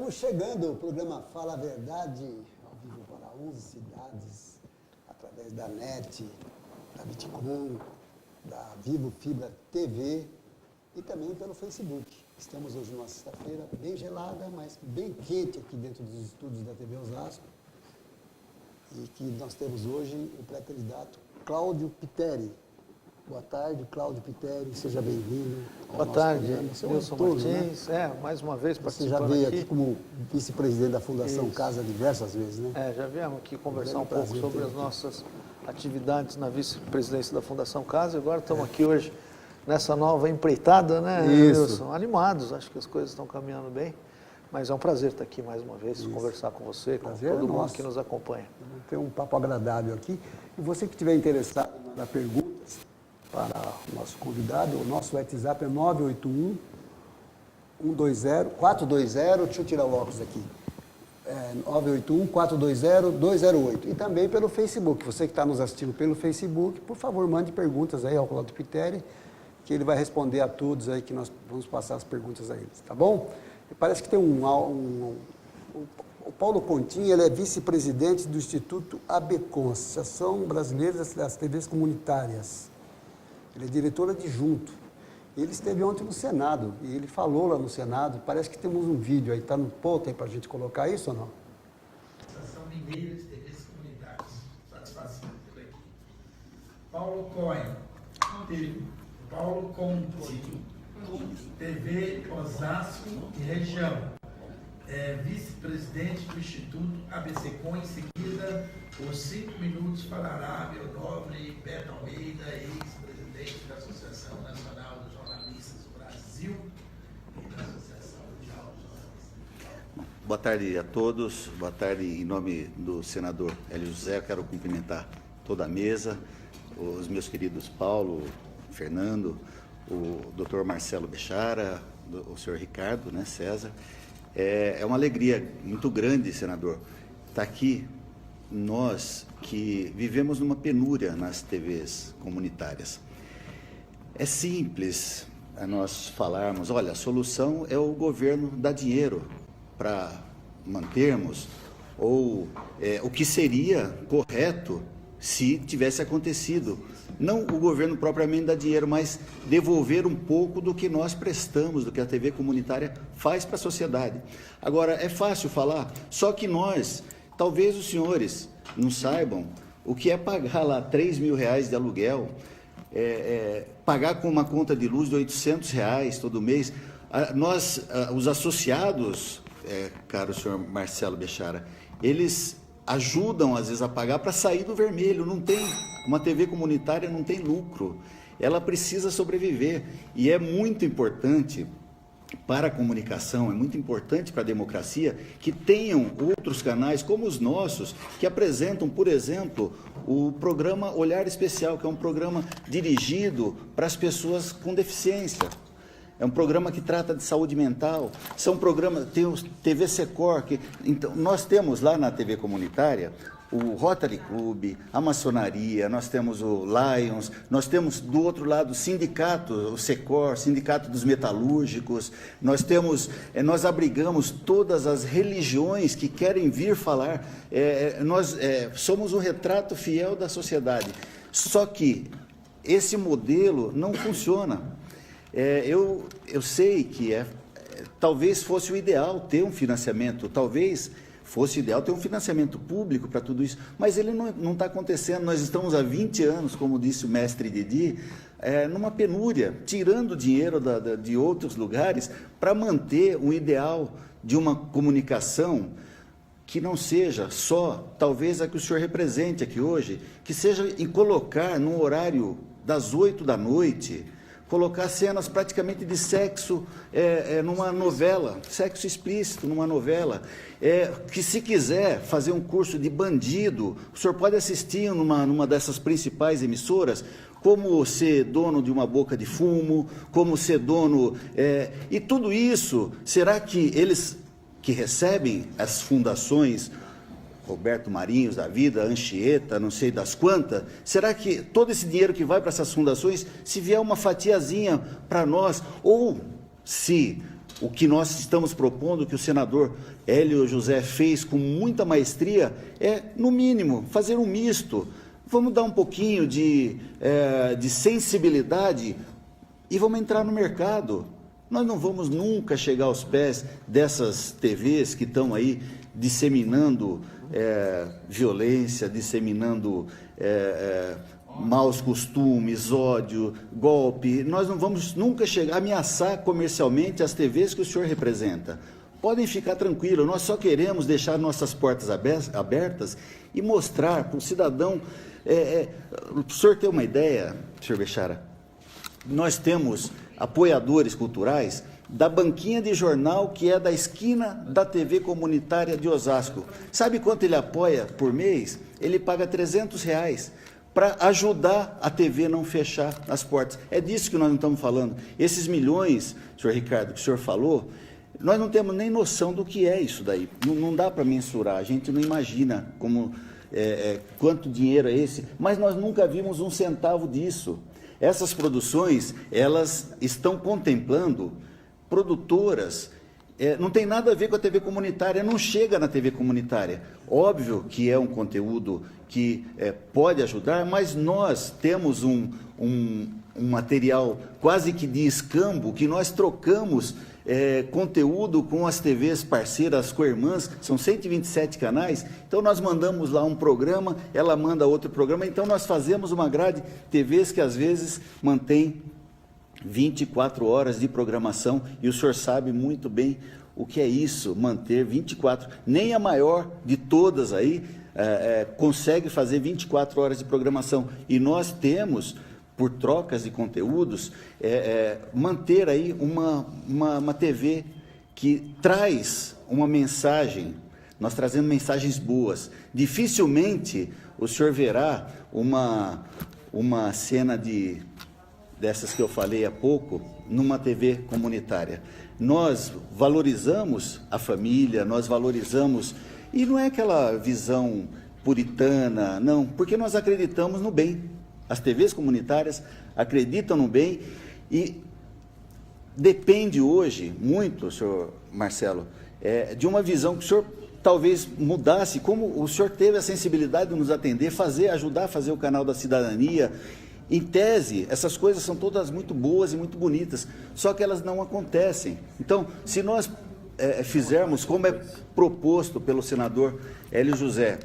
Estamos chegando, o programa Fala a Verdade, ao vivo para 11 cidades, através da NET, da Bitcom, da Vivo Fibra TV e também pelo Facebook. Estamos hoje numa sexta-feira bem gelada, mas bem quente aqui dentro dos estúdios da TV Osasco. E que nós temos hoje o pré-candidato Cláudio Pitteri. Boa tarde, Cláudio Pitteri, seja bem-vindo. Boa tarde, Wilson Martins. Né? Mais uma vez participando. Você já veio aqui como vice-presidente da Fundação Casa diversas vezes, né? Já viemos aqui conversar um pouco sobre as nossas atividades na vice-presidência da Fundação Casa. E agora estamos aqui hoje nessa nova empreitada, né, Wilson? Animados, acho que as coisas estão caminhando bem. Mas é um prazer estar aqui mais uma vez, conversar com você, com todo mundo que nos acompanha. Tem um papo agradável aqui. E você que estiver interessado em mandar perguntas para o nosso convidado, o nosso WhatsApp é 981-420, deixa eu tirar o óculos aqui, 981-420-208. E também pelo Facebook. Você que está nos assistindo pelo Facebook, por favor, mande perguntas aí ao Cláudio Pitteri, que ele vai responder a todos aí, que nós vamos passar as perguntas a eles, tá bom? E parece que tem o Paulo Continha, ele é vice-presidente do Instituto ABCOM, Associação Brasileira das TVs Comunitárias. Ele é diretor adjunto. Ele esteve ontem no Senado, e ele falou lá no Senado, parece que temos um vídeo aí, está no ponto aí para a gente colocar isso ou não? Associação Mineira de TVs Comunitárias. Satisfação por aqui. Paulo Cohen. Paulo Conti. TV Osasco e região. Vice-presidente do Instituto ABCCOM. Em seguida, por 5 minutos, falará meu nobre Beto Almeida, ex-presidente da Associação Nacional dos Jornalistas do Brasil e da Associação Mundial dos Jornalistas. Boa tarde a todos. Boa tarde, em nome do senador Hélio José, eu quero cumprimentar toda a mesa, os meus queridos Paulo, Fernando, o doutor Marcelo Bechara, o senhor Ricardo, né, César. É uma alegria muito grande, senador, estar aqui, nós que vivemos numa penúria nas TVs comunitárias. É simples nós falarmos, olha, a solução é o governo dar dinheiro para mantermos, ou o que seria correto se tivesse acontecido. Não o governo propriamente dar dinheiro, mas devolver um pouco do que nós prestamos, do que a TV comunitária faz para a sociedade. Agora, é fácil falar, só que nós, talvez os senhores não saibam o que é pagar lá R$3.000 de aluguel, pagar com uma conta de luz de R$800 todo mês. Nós, os associados, caro senhor Marcelo Bechara, eles ajudam às vezes a pagar para sair do vermelho. Não tem, uma TV comunitária não tem lucro, ela precisa sobreviver, e é muito importante para a comunicação, é muito importante para a democracia que tenham outros canais como os nossos, que apresentam, por exemplo, o programa Olhar Especial, que é um programa dirigido para as pessoas com deficiência. É um programa que trata de saúde mental, são programas, tem o TV Secor, então, nós temos lá na TV comunitária o Rotary Club, a maçonaria, nós temos o Lions, nós temos do outro lado o sindicato, o Secor, Sindicato dos Metalúrgicos, nós abrigamos todas as religiões que querem vir falar, nós somos um retrato fiel da sociedade, só que esse modelo não funciona. Eu sei que talvez fosse o ideal ter um financiamento, talvez fosse ideal ter um financiamento público para tudo isso, mas ele não está acontecendo. Nós estamos há 20 anos, como disse o mestre Didi, numa penúria, tirando dinheiro de outros lugares para manter um ideal de uma comunicação que não seja só, talvez a que o senhor represente aqui hoje, que seja em colocar num horário das 8 da noite, colocar cenas praticamente de sexo numa novela, sexo explícito numa novela, que se quiser fazer um curso de bandido, o senhor pode assistir numa dessas principais emissoras, como ser dono de uma boca de fumo, como ser dono, e tudo isso, será que eles que recebem as fundações, Roberto Marinhos da vida, Anchieta, não sei das quantas, será que todo esse dinheiro que vai para essas fundações, se vier uma fatiazinha para nós, ou se o que nós estamos propondo, o que o senador Hélio José fez com muita maestria, é, no mínimo, fazer um misto. Vamos dar um pouquinho de sensibilidade e vamos entrar no mercado. Nós não vamos nunca chegar aos pés dessas TVs que estão aí disseminando violência, disseminando maus costumes, ódio, golpe. Nós não vamos nunca chegar a ameaçar comercialmente as TVs que o senhor representa. Podem ficar tranquilos, nós só queremos deixar nossas portas abertas e mostrar para o cidadão. Para o senhor ter uma ideia, senhor Bechara, nós temos apoiadores culturais da banquinha de jornal que é da esquina da TV comunitária de Osasco. Sabe quanto ele apoia por mês? Ele paga R$300 para ajudar a TV não fechar as portas. É disso que nós não estamos falando. Esses milhões, senhor Ricardo, que o senhor falou, nós não temos nem noção do que é isso daí. Não dá para mensurar, a gente não imagina quanto dinheiro é esse, mas nós nunca vimos um centavo disso. Essas produções, elas estão contemplando produtoras, não tem nada a ver com a TV comunitária, não chega na TV comunitária. Óbvio que é um conteúdo que pode ajudar, mas nós temos um material quase que de escambo, que nós trocamos conteúdo com as TVs parceiras, co-irmãs, são 127 canais, então nós mandamos lá um programa, ela manda outro programa, então nós fazemos uma grade TVs que às vezes mantém 24 horas de programação, e o senhor sabe muito bem o que é isso, manter 24, nem a maior de todas aí consegue fazer 24 horas de programação, e nós temos, por trocas de conteúdos, manter aí uma TV que traz uma mensagem, nós trazendo mensagens boas. Dificilmente o senhor verá uma cena dessas que eu falei há pouco, numa TV comunitária. Nós valorizamos a família, nós valorizamos, e não é aquela visão puritana, não, porque nós acreditamos no bem. As TVs comunitárias acreditam no bem e depende hoje muito, senhor Marcelo, de uma visão que o senhor talvez mudasse, como o senhor teve a sensibilidade de nos atender, ajudar a fazer o canal da cidadania. Em tese, essas coisas são todas muito boas e muito bonitas, só que elas não acontecem. Então, se nós fizermos, como é proposto pelo senador Hélio José,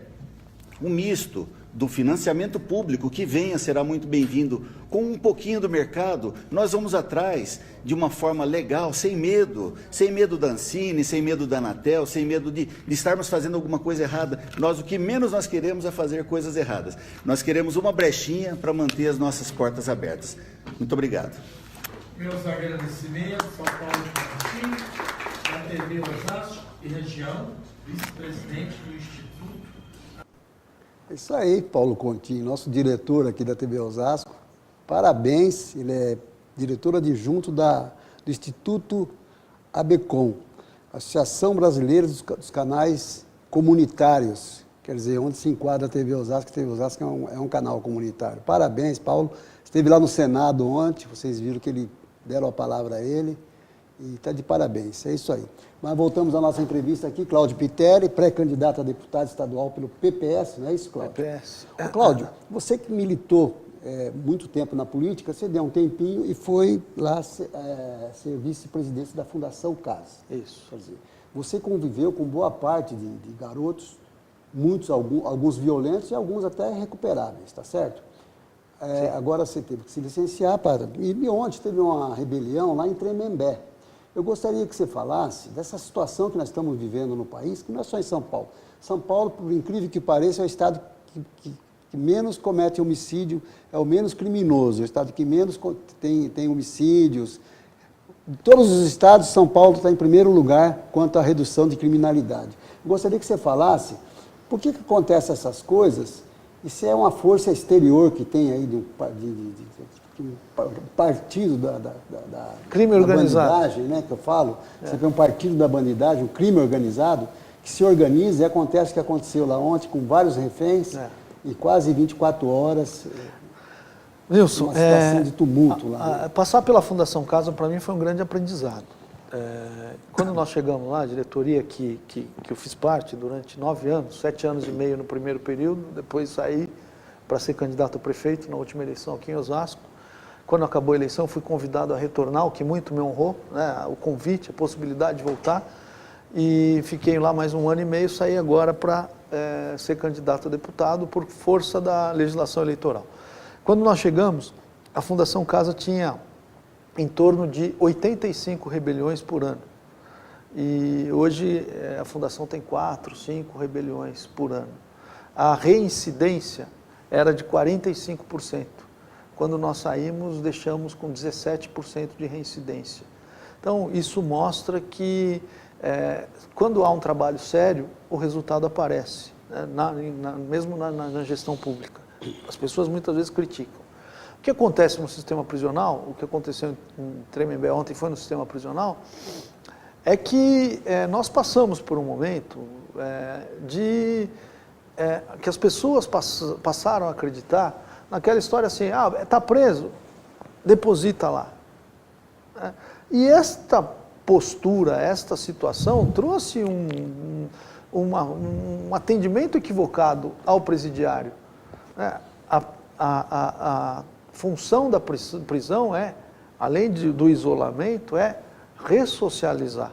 um misto do financiamento público, que será muito bem-vindo, com um pouquinho do mercado, nós vamos atrás de uma forma legal, sem medo da Ancine, sem medo da Anatel, sem medo de estarmos fazendo alguma coisa errada. O que menos nós queremos é fazer coisas erradas. Nós queremos uma brechinha para manter as nossas portas abertas. Muito obrigado. Meus agradecimentos ao Paulo Coutinho, da TV Osasco e região, vice-presidente do Instituto. É isso aí, Paulo Coutinho, nosso diretor aqui da TV Osasco. Parabéns, ele é diretor adjunto do Instituto ABCOM, Associação Brasileira dos Canais Comunitários, quer dizer, onde se enquadra a TV Osasco. A TV Osasco é um canal comunitário. Parabéns, Paulo. Esteve lá no Senado ontem, vocês viram que deram a palavra a ele, e está de parabéns, é isso aí. Mas voltamos à nossa entrevista aqui, Cláudio Pitteri, pré-candidato a deputado estadual pelo PPS, não é isso, Cláudio? PPS. Cláudio, você que militou muito tempo na política, você deu um tempinho e foi lá ser vice-presidente da Fundação CAS. Isso. Quer dizer, você conviveu com boa parte de garotos, alguns violentos e alguns até recuperáveis, está certo? Agora você teve que se licenciar e ontem teve uma rebelião lá em Tremembé. Eu gostaria que você falasse dessa situação que nós estamos vivendo no país, que não é só em São Paulo. São Paulo, por incrível que pareça, é o estado que menos comete homicídio, é o menos criminoso, é o estado que menos tem homicídios. De todos os estados, São Paulo está em primeiro lugar quanto à redução de criminalidade. Eu gostaria que você falasse por que acontecem essas coisas e se é uma força exterior que tem aí de um partido da crime organizado, bandidagem, né, que eu falo, você tem um partido da bandidagem, um crime organizado, que se organiza e acontece o que aconteceu lá ontem, com vários reféns, e quase 24 horas, Nilson, uma situação de tumulto lá. Passar pela Fundação Casa, para mim, foi um grande aprendizado. quando nós chegamos lá, a diretoria que eu fiz parte durante 9 anos, 7 anos e meio no primeiro período, depois saí para ser candidato a prefeito na última eleição aqui em Osasco. Quando acabou a eleição, fui convidado a retornar, o que muito me honrou, né, o convite, a possibilidade de voltar, e fiquei lá mais 1 ano e meio, saí agora para ser candidato a deputado por força da legislação eleitoral. Quando nós chegamos, a Fundação Casa tinha em torno de 85 rebeliões por ano. E hoje a Fundação tem 4, 5 rebeliões por ano. A reincidência era de 45%. Quando nós saímos, deixamos com 17% de reincidência. Então, isso mostra que quando há um trabalho sério, o resultado aparece, né, mesmo na gestão pública. As pessoas muitas vezes criticam. O que acontece no sistema prisional, o que aconteceu em Tremembé ontem foi no sistema prisional, é que nós passamos por um momento que as pessoas passaram a acreditar naquela história assim, está preso, deposita lá. E esta postura, esta situação trouxe um atendimento equivocado ao presidiário. A função da prisão além do isolamento, é ressocializar.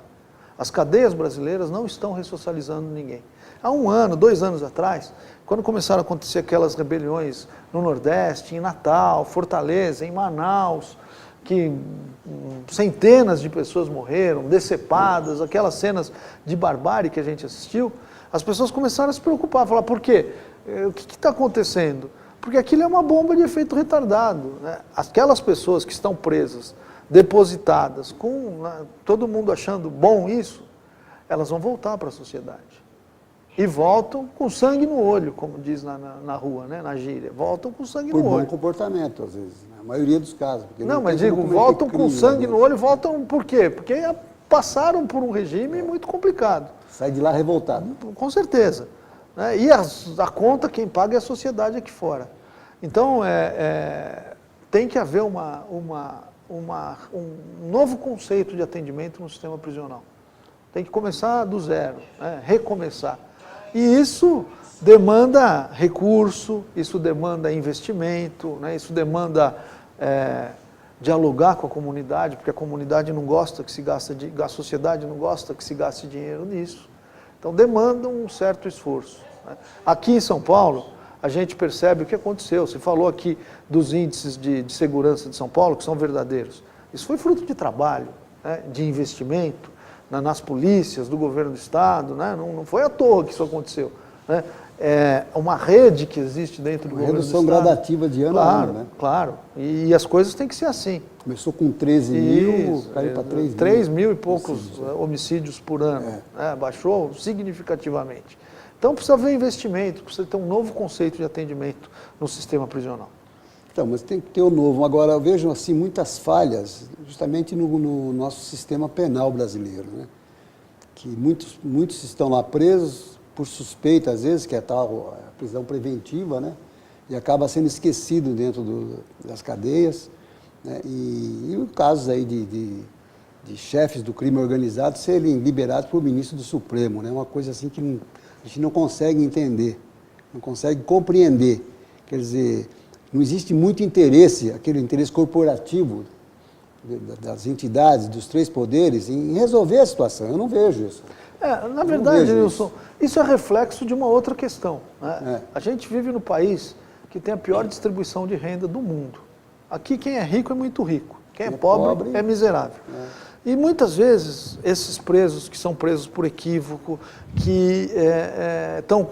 As cadeias brasileiras não estão ressocializando ninguém. Há 1 ano, 2 anos atrás, quando começaram a acontecer aquelas rebeliões no Nordeste, em Natal, Fortaleza, em Manaus, que centenas de pessoas morreram, decepadas, aquelas cenas de barbárie que a gente assistiu, as pessoas começaram a se preocupar, falar, por quê? O que está acontecendo? Porque aquilo é uma bomba de efeito retardado, né? Aquelas pessoas que estão presas, depositadas, todo mundo achando bom isso, elas vão voltar para a sociedade. E voltam com sangue no olho, como diz na rua, né, na gíria. Voltam com sangue no olho. Por bom comportamento, às vezes, né? A maioria dos casos. Não, mas digo, voltam com sangue no olho, voltam por quê? Porque passaram por um regime muito complicado. Sai de lá revoltado. Com certeza. Né? E a conta quem paga é a sociedade aqui fora. Então, tem que haver um novo conceito de atendimento no sistema prisional. Tem que começar do zero, né? Recomeçar. E isso demanda recurso, isso demanda investimento, né? Isso demanda dialogar com a comunidade, porque a comunidade não gosta que se gaste, a sociedade não gosta que se gaste dinheiro nisso. Então demanda um certo esforço, né? Aqui em São Paulo, a gente percebe o que aconteceu. Você falou aqui dos índices de segurança de São Paulo, que são verdadeiros. Isso foi fruto de trabalho, né? De investimento nas polícias, do governo do Estado, né? Não foi à toa que isso aconteceu, né? É uma rede que existe dentro do governo do Estado. Redução gradativa de ano a ano, né? Claro, e as coisas têm que ser assim. Começou com 13 mil, caiu para 3 mil. 3 mil e poucos homicídios por ano, né? Baixou significativamente. Então precisa haver investimento, precisa ter um novo conceito de atendimento no sistema prisional. Então, mas tem que ter o novo. Agora, eu vejo assim, muitas falhas justamente no nosso sistema penal brasileiro, né? Que muitos estão lá presos por suspeita, às vezes, que é tal a prisão preventiva, né? E acaba sendo esquecido dentro das cadeias, né? E casos aí de chefes do crime organizado serem liberados por ministro do Supremo, né? Uma coisa assim que a gente não consegue entender, não consegue compreender. Quer dizer, não existe muito interesse, aquele interesse corporativo das entidades, dos 3 poderes, em resolver a situação. Eu não vejo isso. Na verdade, Nilson, isso é reflexo de uma outra questão, né? A gente vive no país que tem a pior distribuição de renda do mundo. Aqui quem é rico é muito rico, quem é pobre é miserável. E muitas vezes esses presos que são presos por equívoco, que estão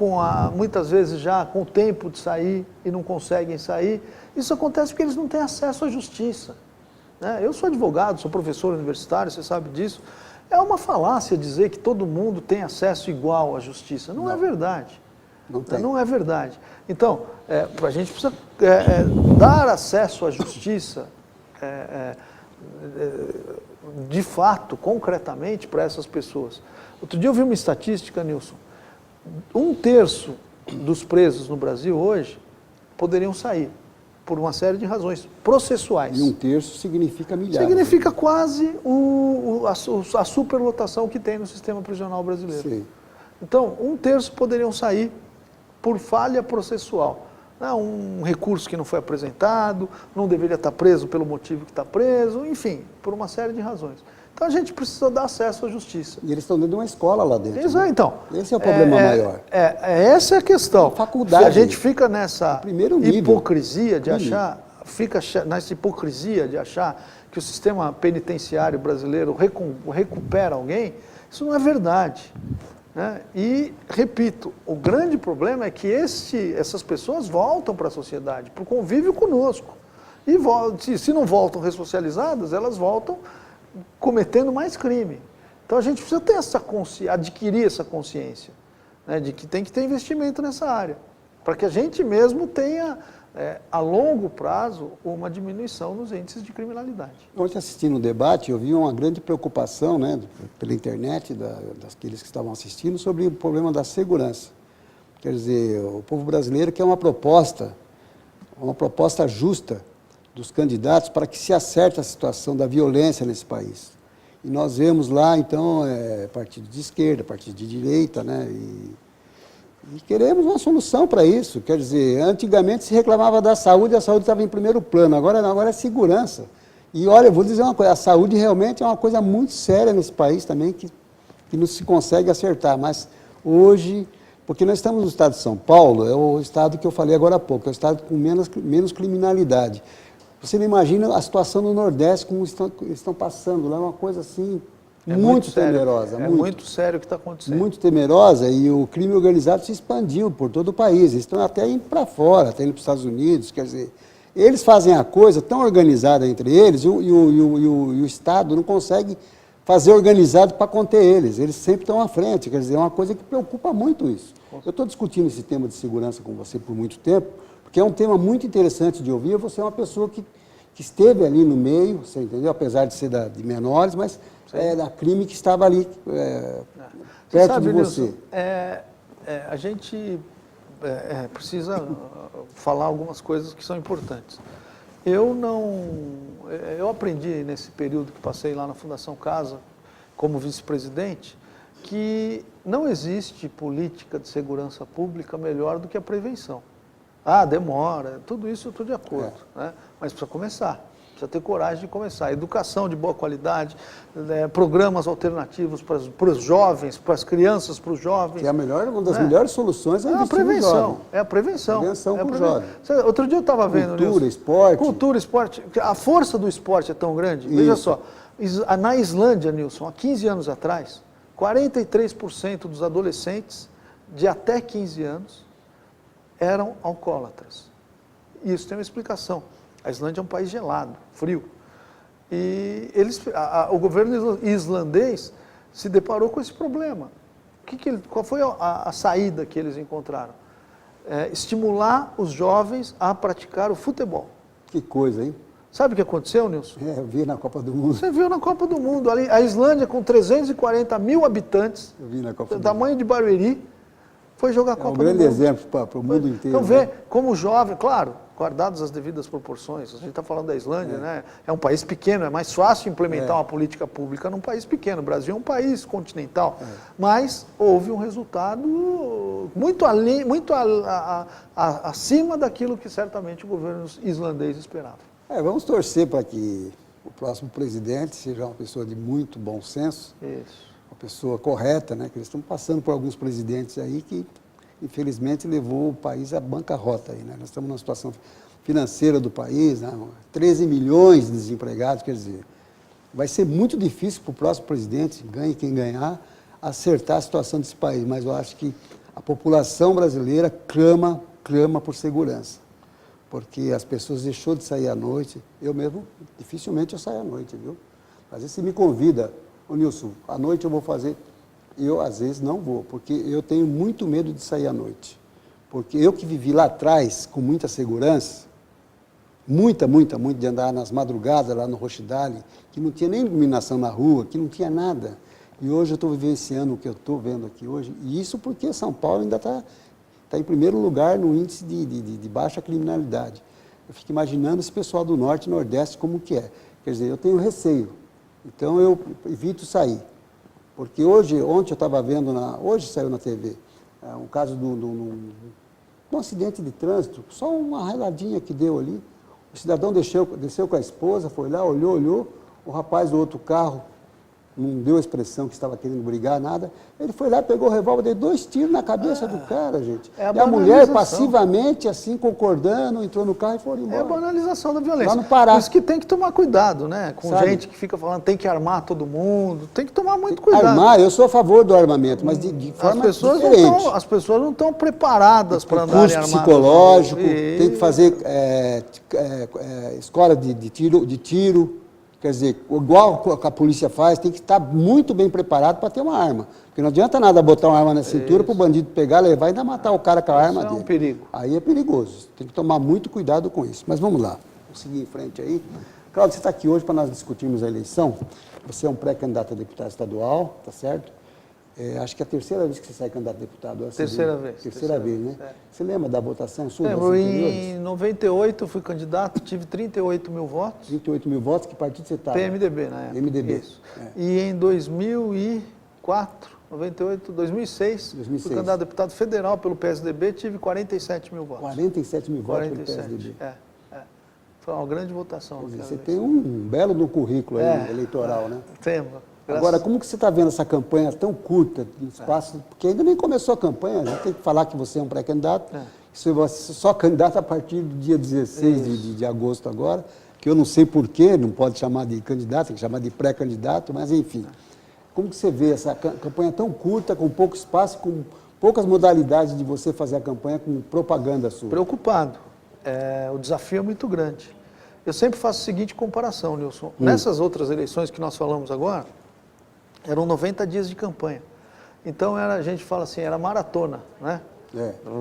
muitas vezes já com o tempo de sair e não conseguem sair, isso acontece porque eles não têm acesso à justiça, né? Eu sou advogado, sou professor universitário, você sabe disso. É uma falácia dizer que todo mundo tem acesso igual à justiça. Não é verdade. Não é verdade. Então, a gente precisa dar acesso à justiça de fato, concretamente, para essas pessoas. Outro dia eu vi uma estatística, Nilson, 1/3 dos presos no Brasil hoje poderiam sair. por uma série de razões processuais. E 1/3 significa milhares. Significa quase a superlotação que tem no sistema prisional brasileiro. Sim. Então, 1/3 poderiam sair por falha processual. Um recurso que não foi apresentado, não deveria estar preso pelo motivo que está preso, enfim, por uma série de razões. Então a gente precisa dar acesso à justiça. E eles estão dentro de uma escola lá dentro. Exato, né? então. Esse é o problema maior. Essa é a questão. Faculdade. A gente fica nessa Primeiro nível. hipocrisia de achar, nessa hipocrisia de achar que o sistema penitenciário brasileiro recupera alguém. Isso não é verdade. Né? E, repito, o grande problema é que essas pessoas voltam para a sociedade, para o convívio conosco. E se não voltam ressocializadas, elas voltam cometendo mais crime. Então a gente precisa ter adquirir essa consciência, né, de que tem que ter investimento nessa área, para que a gente mesmo tenha, a longo prazo, uma diminuição nos índices de criminalidade. Ontem, assistindo o debate, eu vi uma grande preocupação, né, pela internet, daqueles que estavam assistindo, sobre o problema da segurança. Quer dizer, o povo brasileiro quer uma proposta justa dos candidatos para que se acerte a situação da violência nesse país. E nós vemos lá, então, partido de esquerda, partido de direita, né, e queremos uma solução para isso. Quer dizer, antigamente se reclamava da saúde, a saúde estava em primeiro plano, agora é segurança. E olha, eu vou dizer uma coisa, a saúde realmente é uma coisa muito séria nesse país também, que não se consegue acertar, mas hoje, porque nós estamos no estado de São Paulo, é o estado que eu falei agora há pouco, é o estado com menos criminalidade. Você não imagina a situação no Nordeste, como estão passando lá, é uma coisa assim, muito temerosa. Muito sério o que está acontecendo. Muito temerosa, e o crime organizado se expandiu por todo o país. Eles estão até indo para fora, até indo para os Estados Unidos, quer dizer, eles fazem a coisa tão organizada entre eles, e o Estado não consegue fazer organizado para conter eles. Eles sempre estão à frente, quer dizer, é uma coisa que preocupa muito isso. Eu estou discutindo esse tema de segurança com você por muito tempo, porque é um tema muito interessante de ouvir. Você é uma pessoa que esteve ali no meio, você entendeu? Apesar de ser de menores, mas da crime que estava ali perto sabe, de você. Nilson, a gente precisa falar algumas coisas que são importantes. Eu aprendi nesse período que passei lá na Fundação Casa, como vice-presidente, que não existe política de segurança pública melhor do que a prevenção. Demora, tudo isso eu estou de acordo, né? Mas precisa começar, precisa ter coragem de começar. Educação de boa qualidade, programas alternativos para os jovens, para as crianças, para os jovens. Que é uma das melhores soluções é investir no jovem. É a prevenção. Prevenção para o jovem. Outro dia eu estava vendo... Cultura, esporte. Cultura, esporte. A força do esporte é tão grande. Isso. Veja só, na Islândia, Nilson, há 15 anos atrás, 43% dos adolescentes de até 15 anos eram alcoólatras. Isso tem uma explicação. A Islândia é um país gelado, frio. E o governo islandês se deparou com esse problema. Qual foi a saída que eles encontraram? Estimular os jovens a praticar o futebol. Que coisa, hein? Sabe o que aconteceu, Nilson? Eu vi na Copa do Mundo. Você viu na Copa do Mundo. A Islândia, com 340 mil habitantes, Eu vi na Copa do tamanho de Barueri, foi jogar a Copa do Mundo. É um grande exemplo para o mundo inteiro. Então vê, como jovem, claro, guardadas as devidas proporções, a gente está falando da Islândia, né? É um país pequeno, é mais fácil implementar uma política pública num país pequeno. O Brasil é um país continental, mas houve um resultado muito acima daquilo que certamente o governo islandês esperava. Vamos torcer para que o próximo presidente seja uma pessoa de muito bom senso. Isso. Uma pessoa correta, né? Que eles estão passando por alguns presidentes aí que, infelizmente, levou o país à bancarrota aí, né? Nós estamos numa situação financeira do país, né? 13 milhões de desempregados, quer dizer, vai ser muito difícil para o próximo presidente, ganhe quem ganhar, acertar a situação desse país, mas eu acho que a população brasileira clama por segurança, porque as pessoas deixou de sair à noite. Eu mesmo, dificilmente eu saio à noite, viu? Às vezes você me convida, ô Nilson, à noite eu vou fazer, eu às vezes não vou, porque eu tenho muito medo de sair à noite, porque eu que vivi lá atrás com muita segurança, muita, de andar nas madrugadas lá no Rochidale, que não tinha nem iluminação na rua, que não tinha nada, e hoje eu estou vivenciando o que eu estou vendo aqui hoje, e isso porque São Paulo ainda está em primeiro lugar no índice de baixa criminalidade. eu fico imaginando esse pessoal do Norte e Nordeste como que é. Quer dizer, eu tenho receio, então eu evito sair. Porque ontem eu estava vendo, hoje saiu na TV, um caso de um acidente de trânsito, só uma raladinha que deu ali. O cidadão desceu com a esposa, foi lá, olhou, o rapaz do outro carro não deu a expressão que estava querendo brigar, nada. Ele foi lá, pegou o revólver, deu 2 tiros na cabeça do cara, gente. É e a mulher, passivamente, assim, concordando, entrou no carro e foi embora. É a banalização da violência. Lá no Pará. Por isso que tem que tomar cuidado, né? Com Sabe? gente que fica falando tem que armar todo mundo, tem que tomar muito cuidado. Armar, eu sou a favor do armamento, mas de forma diferente. As pessoas não estão preparadas para andarem Curso armadas. psicológico, tem que fazer escola de tiro. Quer dizer, igual a polícia faz, tem que estar muito bem preparado para ter uma arma. Porque não adianta nada botar uma arma na cintura para o bandido pegar, levar e ainda matar o cara com a arma dele. É um perigo. Aí é perigoso. Tem que tomar muito cuidado com isso. Mas vamos lá, vamos seguir em frente aí. Cláudio, você está aqui hoje para nós discutirmos a eleição. Você é um pré-candidato a deputado estadual, tá certo? Acho que é a terceira vez que você sai candidato a deputado. Terceira vez. Terceira vez, né? É. Você lembra da votação sua? Lembro, em 98 eu fui candidato, tive 38 mil votos. 38 mil votos, que partido você estava? PMDB na época. MDB. Isso. E em 2004, 98, 2006, fui candidato a deputado federal pelo PSDB, tive 47 mil votos. 47 mil votos pelo 47, PSDB. Foi uma grande votação. Quer dizer, você tem um belo do currículo aí, eleitoral, né? Temos. Agora, como que você está vendo essa campanha tão curta, de espaço, porque ainda nem começou a campanha, a gente tem que falar que você é um pré-candidato, você vai ser só candidato a partir do dia 16 de agosto agora, que eu não sei porquê, não pode chamar de candidato, tem que chamar de pré-candidato, mas enfim. Como que você vê essa campanha tão curta, com pouco espaço, com poucas modalidades de você fazer a campanha com propaganda sua? Preocupado. O desafio é muito grande. Eu sempre faço a seguinte comparação, Nilson. Nessas outras eleições que nós falamos agora, eram 90 dias de campanha. Então, a gente fala assim, era maratona, né?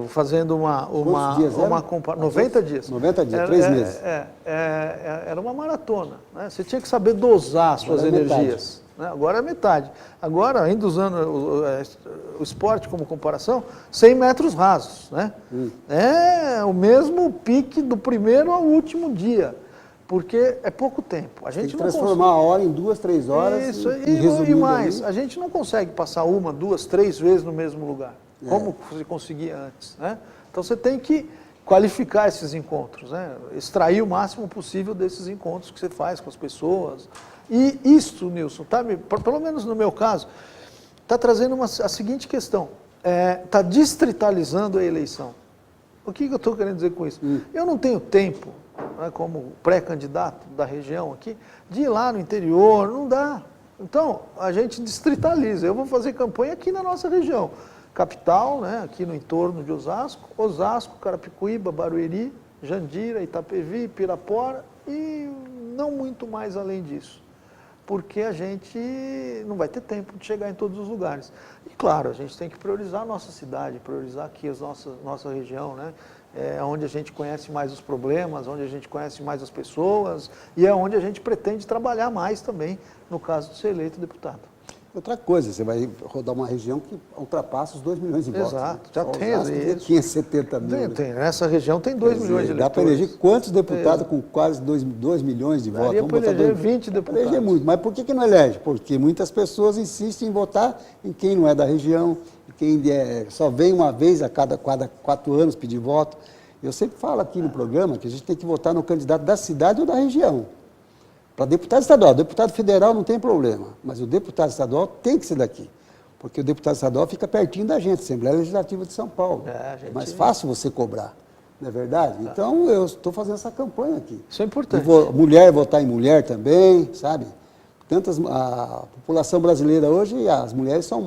Fazendo uma comparação. 90 dias. 90 dias, 3 meses. Era uma maratona. Né? Você tinha que saber dosar as suas energias. Né? Agora é metade. Agora, ainda usando o esporte como comparação, 100 metros rasos. Né? É o mesmo pique do primeiro ao último dia. Porque é pouco tempo. A gente tem que transformar a hora em 2, 3 horas. Isso, e mais, a gente não consegue passar 1, 2, 3 vezes no mesmo lugar, como você conseguia antes. Né? Então você tem que qualificar esses encontros, né? Extrair o máximo possível desses encontros que você faz com as pessoas. E isso, Nilson, pelo menos no meu caso, está trazendo a seguinte questão, está distritalizando a eleição. O que eu estou querendo dizer com isso? Eu não tenho tempo, né, como pré-candidato da região aqui, de ir lá no interior, não dá. Então, a gente distritaliza. Eu vou fazer campanha aqui na nossa região. Capital, né, aqui no entorno de Osasco, Carapicuíba, Barueri, Jandira, Itapevi, Pirapora e não muito mais além disso. Porque a gente não vai ter tempo de chegar em todos os lugares. E claro, a gente tem que priorizar a nossa cidade, priorizar aqui a nossa região, né? É onde a gente conhece mais os problemas, onde a gente conhece mais as pessoas e é onde a gente pretende trabalhar mais também, no caso de ser eleito deputado. Outra coisa, você vai rodar uma região que ultrapassa os 2 milhões de votos. Exato, né? já tem isso. 570 mil. Nessa região tem 2 milhões de eleitores. Dá para eleger quantos deputados com quase 2 milhões de votos? Daria para eleger 20 deputados. Eleger muito, mas por que não elege? Porque muitas pessoas insistem em votar em quem não é da região, quem só vem uma vez a cada 4 anos pedir voto. Eu sempre falo aqui no programa que a gente tem que votar no candidato da cidade ou da região. Para deputado estadual, deputado federal não tem problema, mas o deputado estadual tem que ser daqui, porque o deputado estadual fica pertinho da gente, Assembleia Legislativa de São Paulo. É mais fácil você cobrar, não é verdade? Então, eu estou fazendo essa campanha aqui. Isso é importante. Mulher votar em mulher também, sabe? A população brasileira hoje, as mulheres são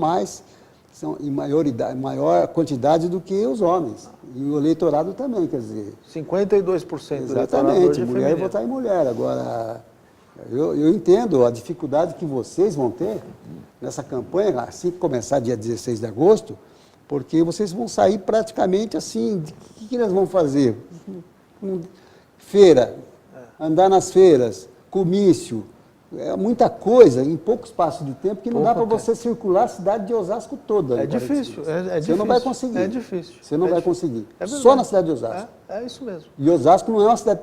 em maior quantidade do que os homens. E o eleitorado também, quer dizer... 52% do eleitorado hoje é exatamente, mulher feminino. Votar em mulher. Agora, eu entendo a dificuldade que vocês vão ter nessa campanha, assim que começar dia 16 de agosto, porque vocês vão sair praticamente assim, o que nós vamos fazer? Feira, andar nas feiras, comício, É muita coisa em pouco espaço de tempo que não dá para Pouco você circular a cidade de Osasco toda. É difícil, Você não vai conseguir. É difícil. Você não vai difícil. conseguir. É verdade. Só na cidade de Osasco. É isso mesmo. E Osasco não é uma cidade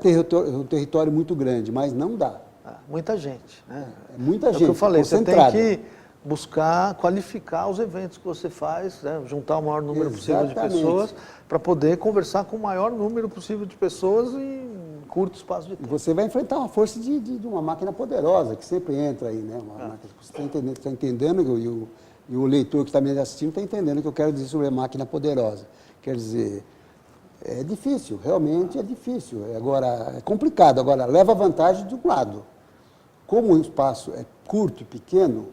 um território muito grande, mas não dá. Muita gente. Né? É muita É o gente. que eu falei, você tem concentrada. que buscar qualificar os eventos que você faz, né? Juntar o maior número possível de Exatamente. pessoas para poder conversar com o maior número possível de pessoas em curto espaço de E tempo. você vai enfrentar uma força de uma máquina poderosa, que sempre entra aí, né? Uma máquina, você está entendendo e o leitor que está me assistindo está entendendo o que eu quero dizer sobre a máquina poderosa. Quer dizer, é difícil, realmente é difícil. Agora, é complicado. Agora, leva vantagem de um lado. Como o espaço é curto e pequeno,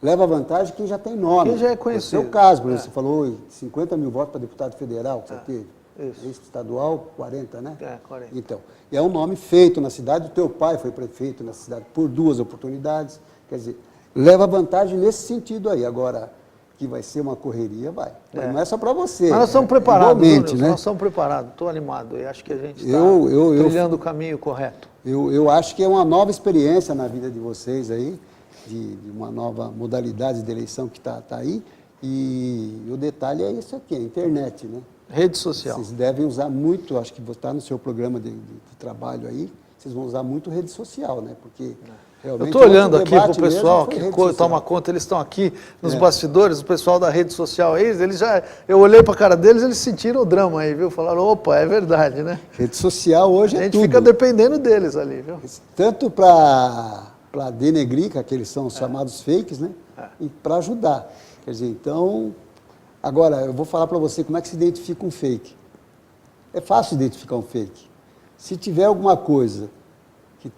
leva vantagem quem já tem nome. Quem já é conhecido. No seu caso, por exemplo, você falou 50 mil votos para deputado federal que você teve. isso. Esse estadual, 40, né? 40. Então, é um nome feito na cidade, o teu pai foi prefeito na cidade por 2 oportunidades, quer dizer, leva vantagem nesse sentido aí. Agora, que vai ser uma correria, vai. Mas não é só para você. Mas nós estamos preparados, igualmente, né? né? Nós estamos preparados, estou animado e acho que a gente está Eu- trilhando o caminho correto. Eu acho que é uma nova experiência na vida de vocês aí, de uma nova modalidade de eleição que está aí, e o detalhe é isso aqui, a internet, né? Rede social. Vocês devem usar muito, acho que está no seu programa de trabalho aí, vocês vão usar muito rede social, né? Porque Eu realmente estou olhando aqui para o debate pessoal mesmo foi que rede social. toma conta, eles estão aqui nos bastidores, o pessoal da rede social aí, eu olhei para a cara deles, eles sentiram o drama aí, viu? Falaram, opa, é verdade, né? Rede social hoje A é gente tudo. fica dependendo deles ali, viu? Tanto para denegrir, que aqueles são os chamados fakes, né? E para ajudar. Quer dizer, então, agora, eu vou falar para você como é que se identifica um fake. É fácil identificar um fake. Se tiver alguma coisa que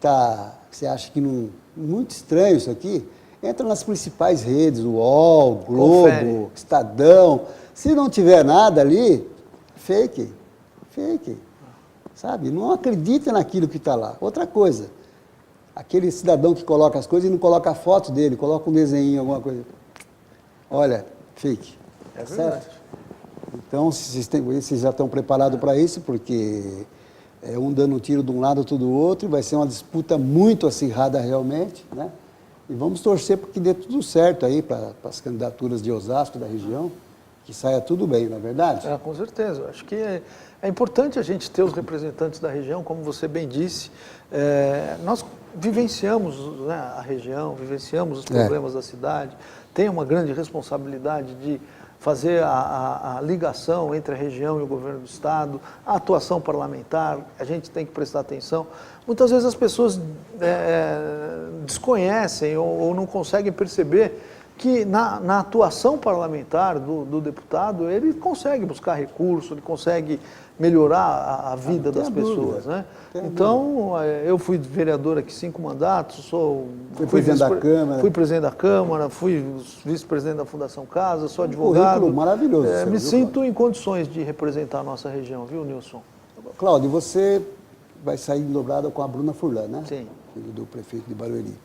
você acha que não, muito estranho isso aqui, entra nas principais redes, o UOL, Globo, Confere. Estadão. Se não tiver nada ali, fake. Sabe? Não acredita naquilo que está lá. Outra coisa, aquele cidadão que coloca as coisas e não coloca a foto dele, coloca um desenho, alguma coisa. Olha, fake. É Certo? verdade. Então, vocês já estão preparados para isso, porque é um dando um tiro de um lado, outro do outro, e vai ser uma disputa muito acirrada realmente, né? E vamos torcer para que dê tudo certo aí para as candidaturas de Osasco, da região, que saia tudo bem, não é verdade? Com certeza. Eu acho que é importante a gente ter os representantes da região, como você bem disse. Nós vivenciamos, né, a região, vivenciamos os problemas da cidade, tem uma grande responsabilidade de fazer a ligação entre a região e o governo do Estado, a atuação parlamentar, a gente tem que prestar atenção. Muitas vezes as pessoas desconhecem ou não conseguem perceber que na atuação parlamentar do deputado, ele consegue buscar recurso, ele consegue melhorar a vida das pessoas, né? Então, eu fui vereador aqui 5 mandatos, Fui presidente da Câmara. Fui presidente da Câmara, fui vice-presidente da Fundação Casa, sou advogado. Currículo maravilhoso. seu, Me viu, sinto em condições de representar a nossa região, viu, Nilson? Cláudio, você vai sair dobrado com a Bruna Furlan, né? Sim. Filho do prefeito de Barueri.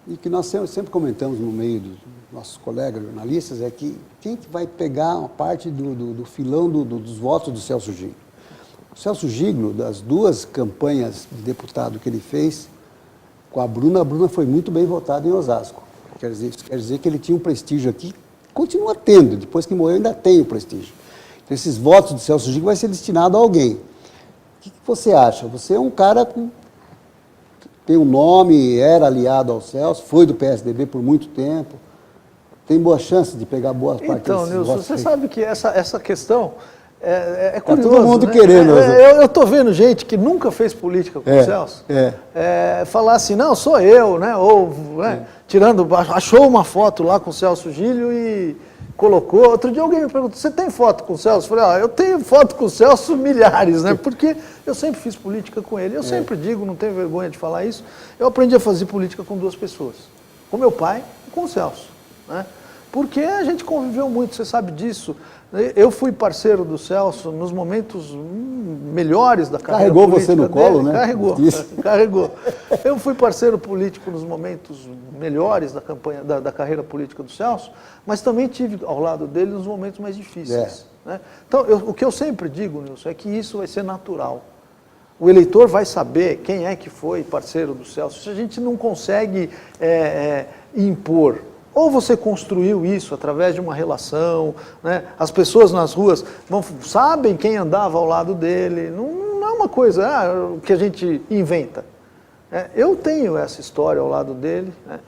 E que nós sempre comentamos no meio dos nossos colegas jornalistas é que quem que vai pegar uma parte do filão dos votos do Celso Giglo? O Celso Giglo, das 2 campanhas de deputado que ele fez com a Bruna foi muito bem votada em Osasco. Quer dizer que ele tinha um prestígio aqui, continua tendo, depois que morreu ainda tem o prestígio. Então, esses votos do Celso Giglo vai ser destinado a alguém. O que você acha? Você é um cara com... tem um nome, era aliado ao Celso, foi do PSDB por muito tempo, tem boa chance de pegar boa parte desses Então, Nilson, votos você aí. sabe que essa questão é Tá curioso. todo mundo né? querendo. Eu estou vendo gente que nunca fez política com o Celso falar assim, não, sou eu, né? Ou achou uma foto lá com o Celso Giglo e colocou. Outro dia alguém me perguntou, você tem foto com o Celso? Eu falei, eu tenho foto com o Celso milhares, né? Porque eu sempre fiz política com ele. Eu sempre digo, não tenho vergonha de falar isso, eu aprendi a fazer política com 2 pessoas. Com meu pai e com o Celso, né? Porque a gente conviveu muito, você sabe disso. Eu fui parceiro do Celso nos momentos melhores da carreira Carregou política você no dele. colo, né? Carregou. Eu fui parceiro político nos momentos melhores da campanha, da carreira política do Celso, mas também tive ao lado dele nos momentos mais difíceis. Né? Então, o que eu sempre digo, Nilson, é que isso vai ser natural. O eleitor vai saber quem é que foi parceiro do Celso. Se a gente não consegue impor, ou você construiu isso através de uma relação, né? As pessoas nas ruas sabem quem andava ao lado dele, não é uma coisa que a gente inventa. Eu tenho essa história ao lado dele, né?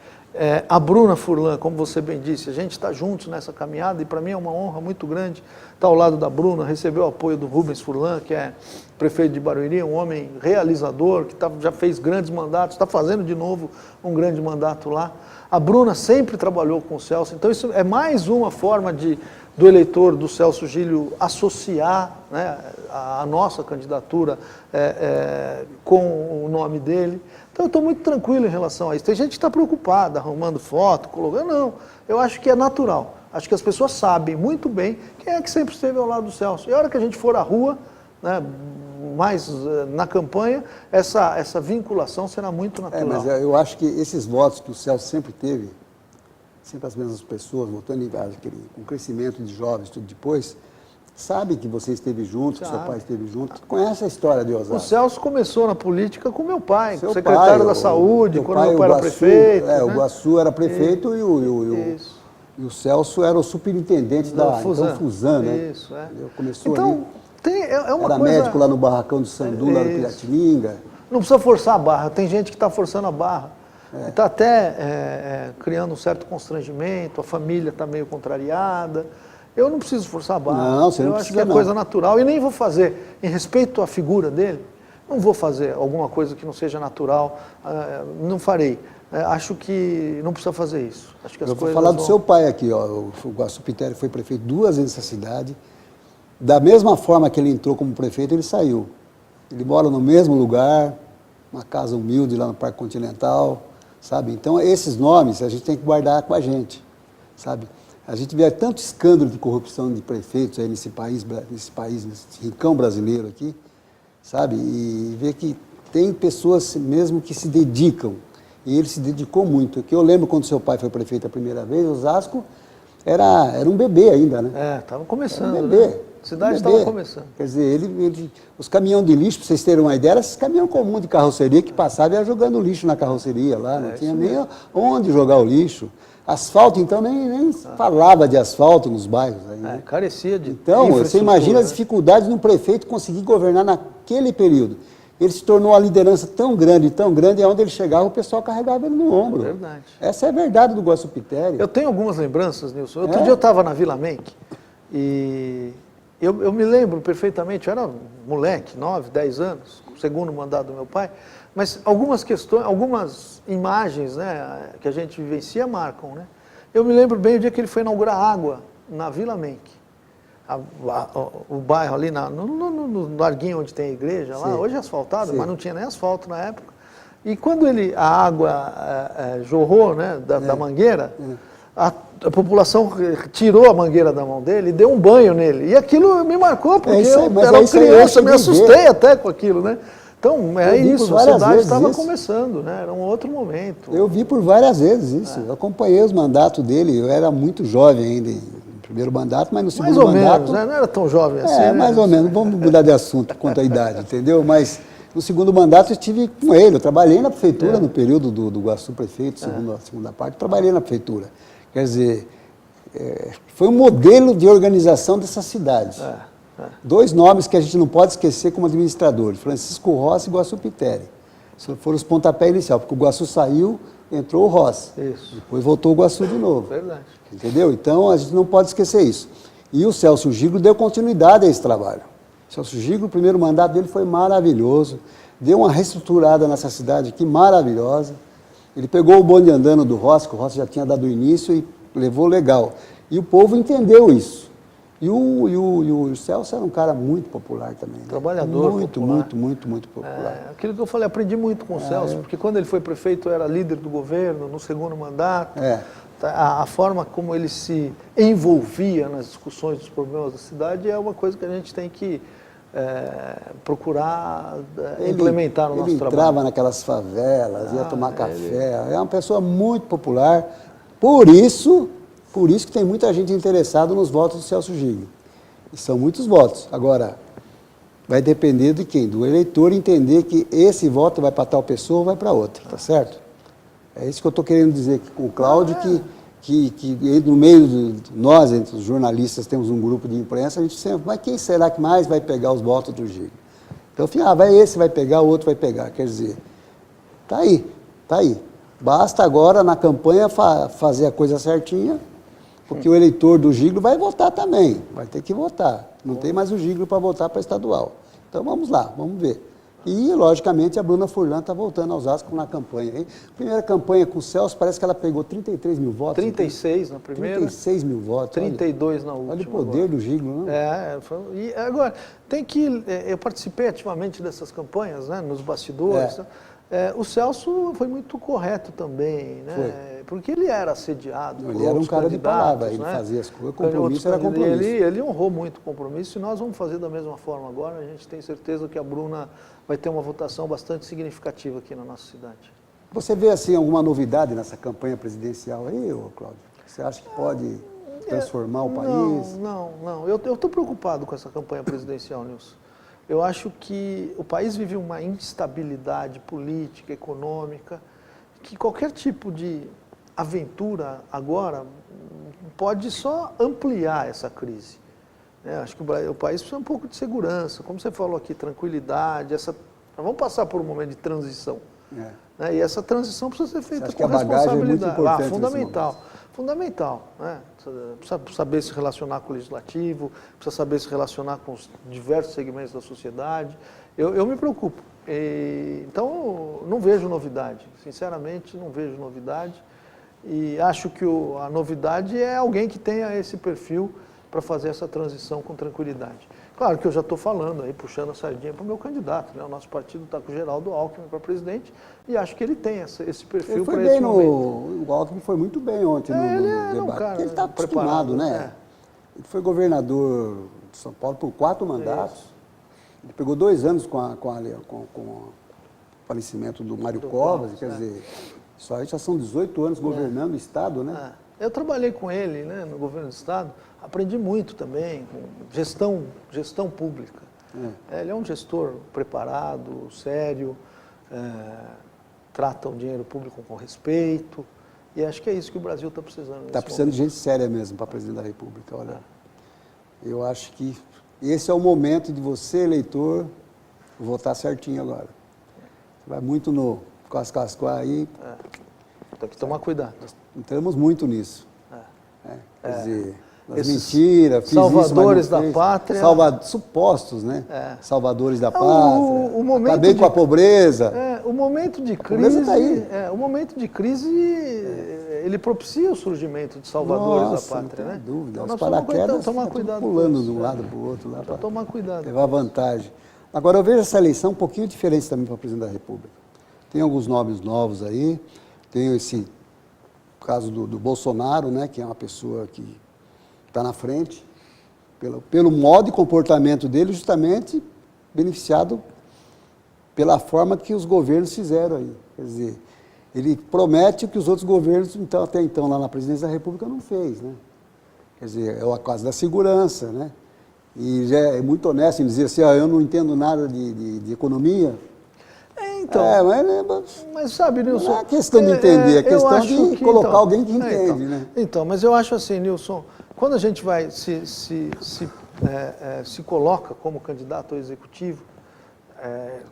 A Bruna Furlan, como você bem disse, a gente está juntos nessa caminhada e para mim é uma honra muito grande estar ao lado da Bruna, receber o apoio do Rubens Furlan, que é prefeito de Barueri, um homem realizador, que já fez grandes mandatos, está fazendo de novo um grande mandato lá. A Bruna sempre trabalhou com o Celso, então isso é mais uma forma do eleitor do Celso Gílio associar, né, a nossa candidatura com o nome dele. Então eu estou muito tranquilo em relação a isso. Tem gente que está preocupada, arrumando foto, colocando. Não, eu acho que é natural. Acho que as pessoas sabem muito bem quem é que sempre esteve ao lado do Celso. E a hora que a gente for à rua, né, mais na campanha, essa vinculação será muito natural. Mas eu acho que esses votos que o Celso sempre teve, sempre as mesmas pessoas, voltando com o crescimento de jovens, tudo depois, sabe que você esteve junto, que seu pai esteve junto, conhece a história de Osasco. O Celso começou na política com meu pai, secretário da Saúde, quando meu pai era prefeito. Né? O Guaçu era prefeito e o Celso era o superintendente da Fusan, né? Isso, Começou então, ali. É uma era coisa... médico lá no barracão do Sandu, lá no Piratininga. Não precisa forçar a barra, tem gente que está forçando a barra. Está até criando um certo constrangimento, a família está meio contrariada. Eu não preciso forçar a barra. Não, você não Eu acho que é coisa natural e nem vou fazer. Em respeito à figura dele, não vou fazer alguma coisa que não seja natural, não farei. Acho que não precisa fazer isso. Acho que as Eu vou coisas falar do seu pai aqui, ó. O Guaçu Pitteri foi prefeito 2 vezes nessa cidade. Da mesma forma que ele entrou como prefeito, ele saiu. Ele mora no mesmo lugar, uma casa humilde lá no Parque Continental, sabe? Então, esses nomes a gente tem que guardar com a gente, sabe? A gente vê tanto escândalo de corrupção de prefeitos aí nesse país, nesse rincão brasileiro aqui, sabe? E vê que tem pessoas mesmo que se dedicam, e ele se dedicou muito. Que eu lembro quando seu pai foi prefeito a primeira vez, Osasco era um bebê ainda, né? Estava começando, era um bebê. Né? A cidade estava começando. Quer dizer, os caminhões de lixo, para vocês terem uma ideia, eram esses caminhões comuns de carroceria que passavam e ia jogando lixo na carroceria lá, não tinha nem onde jogar o lixo. Asfalto, então, nem falava de asfalto nos bairros. Aí, carecia de Então, você imagina as dificuldades de um prefeito conseguir governar naquele período. Ele se tornou uma liderança tão grande, e onde ele chegava, o pessoal carregava ele no ombro. Verdade. Essa é a verdade do Guaçu Pitteri. Eu tenho algumas lembranças, Nilson. Outro dia eu estava na Vila Menck e eu me lembro perfeitamente, eu era moleque, 9, 10 anos, segundo mandato do meu pai, mas algumas questões, algumas imagens, né, que a gente vivencia marcam, né? Eu me lembro bem o dia que ele foi inaugurar água na Vila Menck. O bairro ali no larguinho onde tem a igreja, lá, hoje é asfaltado, mas não tinha nem asfalto na época. E quando a água jorrou, né, da mangueira, a população tirou a mangueira da mão dele e deu um banho nele. E aquilo me marcou, porque eu era criança, me assustei até com aquilo, né? Então, isso, a cidade estava começando, né? Era um outro momento. Eu vi por várias vezes isso. Eu acompanhei os mandatos dele, eu era muito jovem ainda no primeiro mandato, mas no segundo mandato... Mais ou menos, né? Não era tão jovem assim. Mais ou menos, vamos mudar de assunto quanto à idade, entendeu? Mas no segundo mandato eu estive com ele, eu trabalhei na prefeitura no período do Guaçu prefeito, segunda parte, eu trabalhei na prefeitura. Quer dizer, foi um modelo de organização dessa cidade. 2 nomes que a gente não pode esquecer como administradores, Francisco Rossi e Guaçu Pitteri. Foram os pontapés iniciais, porque o Guaçu saiu, entrou o Rossi. Isso. Depois voltou o Guaçu de novo. Verdade. Entendeu? Então, a gente não pode esquecer isso. E o Celso Gílio deu continuidade a esse trabalho. O Celso Gílio, o primeiro mandato dele foi maravilhoso, deu uma reestruturada nessa cidade aqui maravilhosa. Ele pegou o bonde andando do Rossi, que o Rossi já tinha dado início e levou legal. E o povo entendeu isso. E o Celso era um cara muito popular também. Né? Trabalhador, muito, popular. muito popular. Aquilo que eu falei, aprendi muito com o Celso, porque quando ele foi prefeito, eu era líder do governo, no segundo mandato. A forma como ele se envolvia nas discussões dos problemas da cidade é uma coisa que a gente tem que procurar implementar no nosso trabalho. Ele entrava naquelas favelas, ia tomar café, é uma pessoa muito popular. Por isso que tem muita gente interessada nos votos do Celso Gílio. E são muitos votos. Agora, vai depender de quem? Do eleitor entender que esse voto vai para tal pessoa ou vai para outra, tá certo? É isso que eu estou querendo dizer aqui com o Cláudio, que no meio de nós, entre os jornalistas, temos um grupo de imprensa, a gente sempre, mas quem será que mais vai pegar os votos do Giglio? Então, vai esse vai pegar, o outro vai pegar, quer dizer, tá aí. Basta agora, na campanha, fazer a coisa certinha, porque o eleitor do Giglio vai votar também, vai ter que votar. Não tem mais o Giglio para votar para estadual. Então, vamos lá, vamos ver. E, logicamente, a Bruna Furlan está voltando a Osasco na campanha. Hein? Primeira campanha com o Celso, parece que ela pegou 33 mil votos. 36 na primeira. 36 mil votos. 32 na última. Olha o poder do Giglio, não? E agora, eu participei ativamente dessas campanhas, né, nos bastidores. O Celso foi muito correto também, né? Foi. Porque ele era assediado. Ele era um cara de palavra, ele fazia as coisas, compromisso era compromisso. Ele honrou muito o compromisso e nós vamos fazer da mesma forma agora. A gente tem certeza que a Bruna vai ter uma votação bastante significativa aqui na nossa cidade. Você vê, assim, alguma novidade nessa campanha presidencial aí, Cláudio? Você acha que pode transformar o país? Não. Eu estou preocupado com essa campanha presidencial, Nilson. Eu acho que o país vive uma instabilidade política, econômica, que qualquer tipo de aventura agora pode só ampliar essa crise. Acho que o país precisa um pouco de segurança, como você falou aqui, tranquilidade. Nós vamos passar por um momento de transição. E essa transição precisa ser feita com responsabilidade. Fundamental. Né? Precisa saber se relacionar com o legislativo, precisa saber se relacionar com os diversos segmentos da sociedade. Eu me preocupo. Então, não vejo novidade. Sinceramente, não vejo novidade. E acho que a novidade é alguém que tenha esse perfil para fazer essa transição com tranquilidade. Claro que eu já estou falando aí, puxando a sardinha para o meu candidato, né? O nosso partido está com o Geraldo Alckmin para presidente e acho que ele tem esse perfil para esse momento. O Alckmin foi muito bem ontem no debate. Porque ele está acostumado, né? Ele foi governador de São Paulo por 4 mandatos. Ele pegou 2 anos com o falecimento do Mário Covas, quer dizer, isso aí já são 18 anos governando o Estado, né? Eu trabalhei com ele, né, no governo do Estado, aprendi muito também com gestão pública. Ele é um gestor preparado, sério, trata o dinheiro público com respeito, e acho que é isso que o Brasil está precisando. Está precisando de gente séria mesmo para presidente da República. Olha, eu acho que esse é o momento de você, eleitor, votar certinho agora. Você vai muito no cascascoar aí. Tem que tomar cuidado. Entramos muito nisso. Quer dizer, as mentiras, salvadores da pátria. Supostos, né? Salvadores da pátria. Acabei com a pobreza. O momento de crise. O momento de crise, ele propicia o surgimento de salvadores da pátria, não né? tem dúvida. Então, Os paraquedas tomar cuidado pulando de um lado para o outro lá para tomar cuidado. Levar vantagem. Agora, eu vejo essa eleição um pouquinho diferente também para presidente da República. Tem alguns nomes novos aí. Tem esse caso do Bolsonaro, né, que é uma pessoa que está na frente, pelo modo e comportamento dele, justamente beneficiado pela forma que os governos fizeram aí. Quer dizer, ele promete o que os outros governos, até então, lá na presidência da República, não fez, né? Quer dizer, é o caso da segurança, né? E já é muito honesto em dizer assim, eu não entendo nada de economia. Então, mas sabe, Nilson... Não é questão de entender, é questão de colocar alguém que entende, né? Então, mas eu acho assim, Nilson, quando a gente vai se coloca como candidato ao executivo,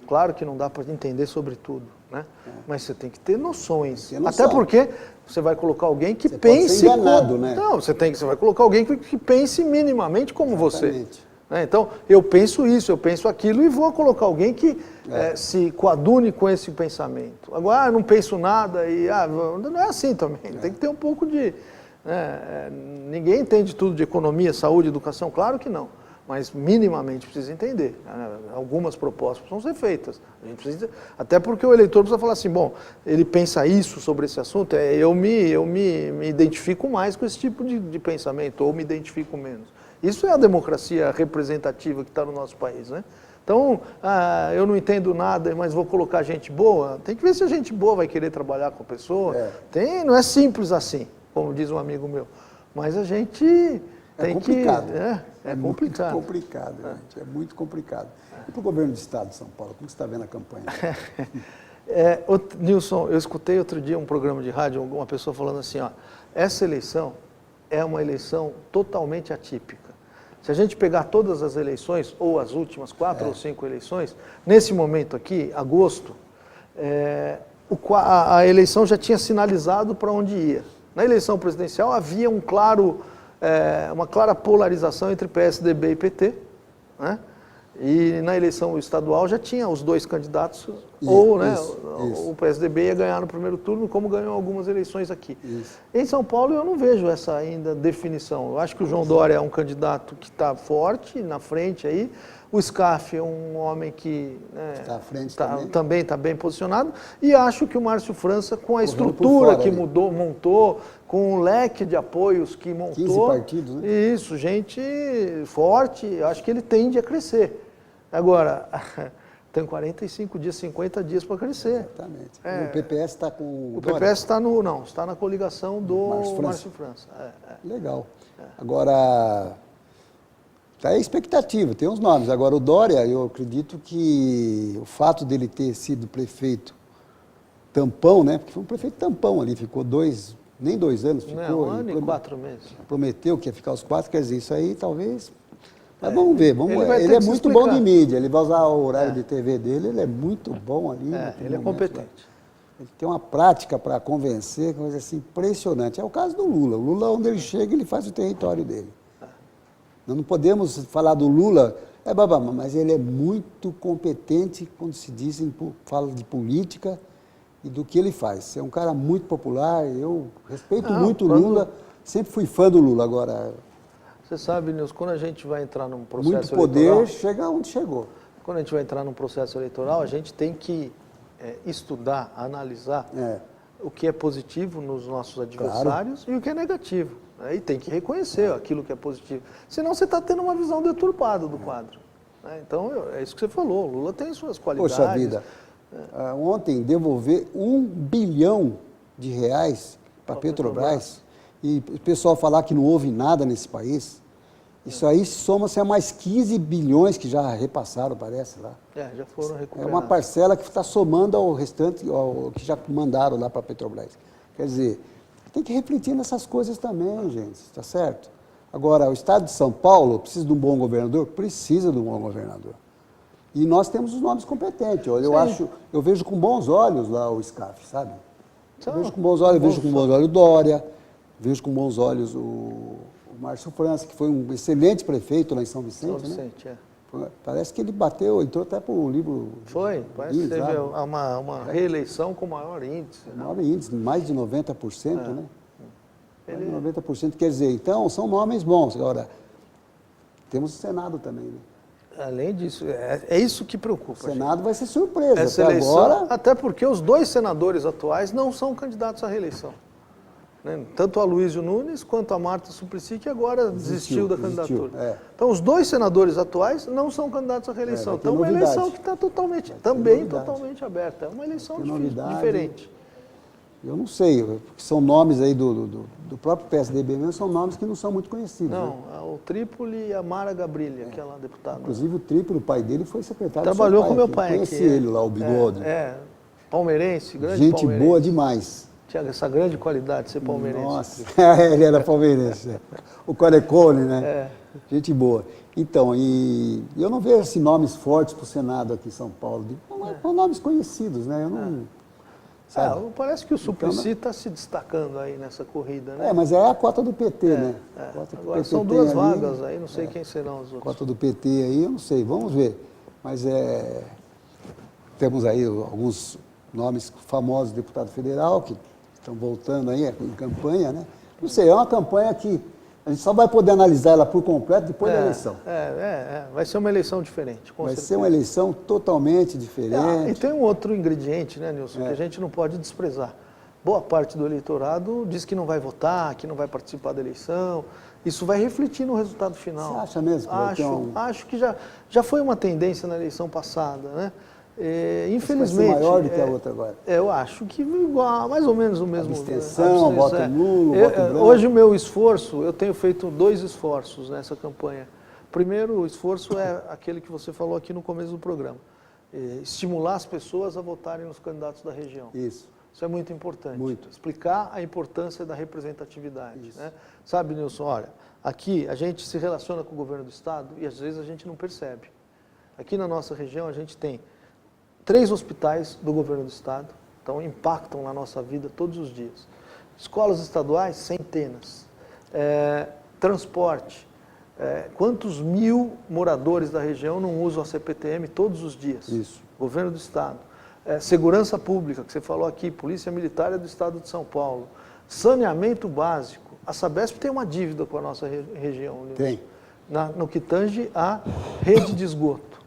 claro que não dá para entender sobre tudo, né? Mas você tem que ter noções. Até porque você vai colocar alguém que pense... Pode ser enganado, né? Não, você vai colocar alguém que pense minimamente como você. Então, eu penso isso, eu penso aquilo e vou colocar alguém que se coadune com esse pensamento. Agora, não penso nada e não é assim também. Tem que ter um pouco de... ninguém entende tudo de economia, saúde, educação, claro que não. Mas minimamente precisa entender. Algumas propostas precisam ser feitas. A gente precisa, até porque o eleitor precisa falar assim, bom, ele pensa isso sobre esse assunto, eu me identifico mais com esse tipo de pensamento, ou me identifico menos. Isso é a democracia representativa que está no nosso país, né? Então, eu não entendo nada, mas vou colocar gente boa. Tem que ver se a gente boa vai querer trabalhar com a pessoa. Não é simples assim, como diz um amigo meu. Mas a gente tem complicado. É complicado. Muito complicado, gente. É muito complicado. E para o governo do Estado de São Paulo, como você está vendo a campanha? Nilson, eu escutei outro dia um programa de rádio, uma pessoa falando assim, ó, essa eleição é uma eleição totalmente atípica. Se a gente pegar todas as eleições, ou as últimas 4 ou 5 eleições, nesse momento aqui, agosto, a eleição já tinha sinalizado para onde ia. Na eleição presidencial havia uma clara polarização entre PSDB e PT, né? E na eleição estadual já tinha os 2 candidatos, o PSDB ia ganhar no primeiro turno, como ganhou algumas eleições aqui. Isso. Em São Paulo eu não vejo essa ainda definição. Eu acho que o João Dória é um candidato que está forte na frente aí. O Scaff é um homem que está à frente também está bem posicionado. E acho que o Márcio França, com a estrutura que montou, com o leque de apoios que montou. 15 partidos, né? Isso, gente forte, acho que ele tende a crescer. Agora, tem 45 dias, 50 dias para crescer. Exatamente. O PPS está com o PPS está na coligação do Márcio França. Legal. Agora, está aí a expectativa, tem uns nomes. Agora, o Dória, eu acredito que o fato dele ter sido prefeito tampão, né? Porque foi um prefeito tampão ali, ficou nem 2 anos, ficou. Não, 1 ano e 4 meses. Prometeu que ia ficar os 4, quer dizer, isso aí talvez. Mas vamos ver, ele é muito explicar. bom de mídia, ele vai usar o horário de TV dele, ele é muito bom ali. Ele é competente. Ele tem uma prática para convencer, coisa assim impressionante. É o caso do Lula. O Lula, onde ele chega, ele faz o território dele. Nós não podemos falar do Lula, mas ele é muito competente quando se fala de política e do que ele faz. É um cara muito popular, eu respeito muito o Lula, sempre fui fã do Lula. Agora, você sabe, Nilson, quando a gente vai entrar num processo eleitoral... Muito poder, chega onde chegou. Quando a gente vai entrar num processo eleitoral, a gente tem que estudar, analisar o que é positivo nos nossos adversários e o que é negativo. E tem que reconhecer aquilo que é positivo. Senão você está tendo uma visão deturpada do quadro. Então, é isso que você falou, o Lula tem suas qualidades. Poxa vida, ontem devolver R$1 bilhão para a Petrobras, e o pessoal falar que não houve nada nesse país, isso aí soma-se a mais 15 bilhões que já repassaram, parece lá. Já foram recuperados. É uma parcela que está somando ao restante, ao que já mandaram lá para a Petrobras. Quer dizer, tem que refletir nessas coisas também, gente, tá certo? Agora, o Estado de São Paulo precisa de um bom governador? Precisa de um bom governador. E nós temos os nomes competentes. Eu vejo com bons olhos lá o Scaff, sabe? Eu vejo com bons olhos o Dória, vejo com bons olhos o Márcio França, que foi um excelente prefeito lá em São Vicente. São Vicente, né? Parece que ele entrou até para o livro. Parece que teve uma reeleição com maior índice. Maior índice, mais de 90%, né? Mais de 90%, quer dizer, então, são nomes bons. Agora, temos o Senado também, né? Além disso, é isso que preocupa. O Senado vai ser surpresa. Essa eleição, até porque os 2 senadores atuais não são candidatos à reeleição. Né? Tanto a Aloysio Nunes quanto a Marta Suplicy, que agora desistiu da candidatura. Então, os 2 senadores atuais não são candidatos à reeleição. Então, uma eleição que está totalmente aberta. É uma eleição diferente. Eu não sei, são nomes aí do próprio PSDB mesmo, são nomes que não são muito conhecidos. Não, né? O Trípoli e a Mara Gabrilha, aquela deputada. Inclusive o Trípoli, o pai dele foi secretário Trabalhou com meu pai. Conheci ele lá, o Bigode. Palmeirense, grande gente palmeirense. Boa demais. Tinha essa grande qualidade de ser palmeirense. Nossa, ele era palmeirense. O Corecone, né? Gente boa. Então, e eu não vejo assim, nomes fortes para o Senado aqui em São Paulo. São nomes conhecidos, né? Eu não... Parece que o Suplicy está se destacando aí nessa corrida, né? Mas é a cota do PT, né? Agora são 2 vagas aí, não sei quem serão os outros. Cota do PT aí, eu não sei, vamos ver. Mas temos aí alguns nomes famosos de deputado federal que estão voltando aí em campanha, né? Não sei, é uma campanha que a gente só vai poder analisar ela por completo depois da eleição. Vai ser uma eleição diferente, com certeza. Vai ser uma eleição totalmente diferente. E tem um outro ingrediente, né, Nilson, que a gente não pode desprezar. Boa parte do eleitorado diz que não vai votar, que não vai participar da eleição. Isso vai refletir no resultado final. Você acha mesmo que acho que já foi uma tendência na eleição passada, né? Infelizmente... Vai ser maior do que a outra agora? Eu acho que igual, mais ou menos o mesmo... Abstenção, voto nulo, voto branco. Hoje o meu esforço, eu tenho feito 2 esforços nessa campanha. Primeiro esforço é aquele que você falou aqui no começo do programa. Estimular as pessoas a votarem nos candidatos da região. Isso. Isso é muito importante. Muito. Explicar a importância da representatividade. Né? Sabe, Nilson, olha, aqui a gente se relaciona com o governo do Estado e às vezes a gente não percebe. Aqui na nossa região a gente tem 3 hospitais do governo do Estado, então impactam na nossa vida todos os dias. Escolas estaduais, centenas. Transporte. Quantos mil moradores da região não usam a CPTM todos os dias? Isso. Governo do Estado. Segurança pública, que você falou aqui, Polícia Militar do Estado de São Paulo. Saneamento básico. A Sabesp tem uma dívida com a nossa região. Tem. No que tange à rede de esgoto.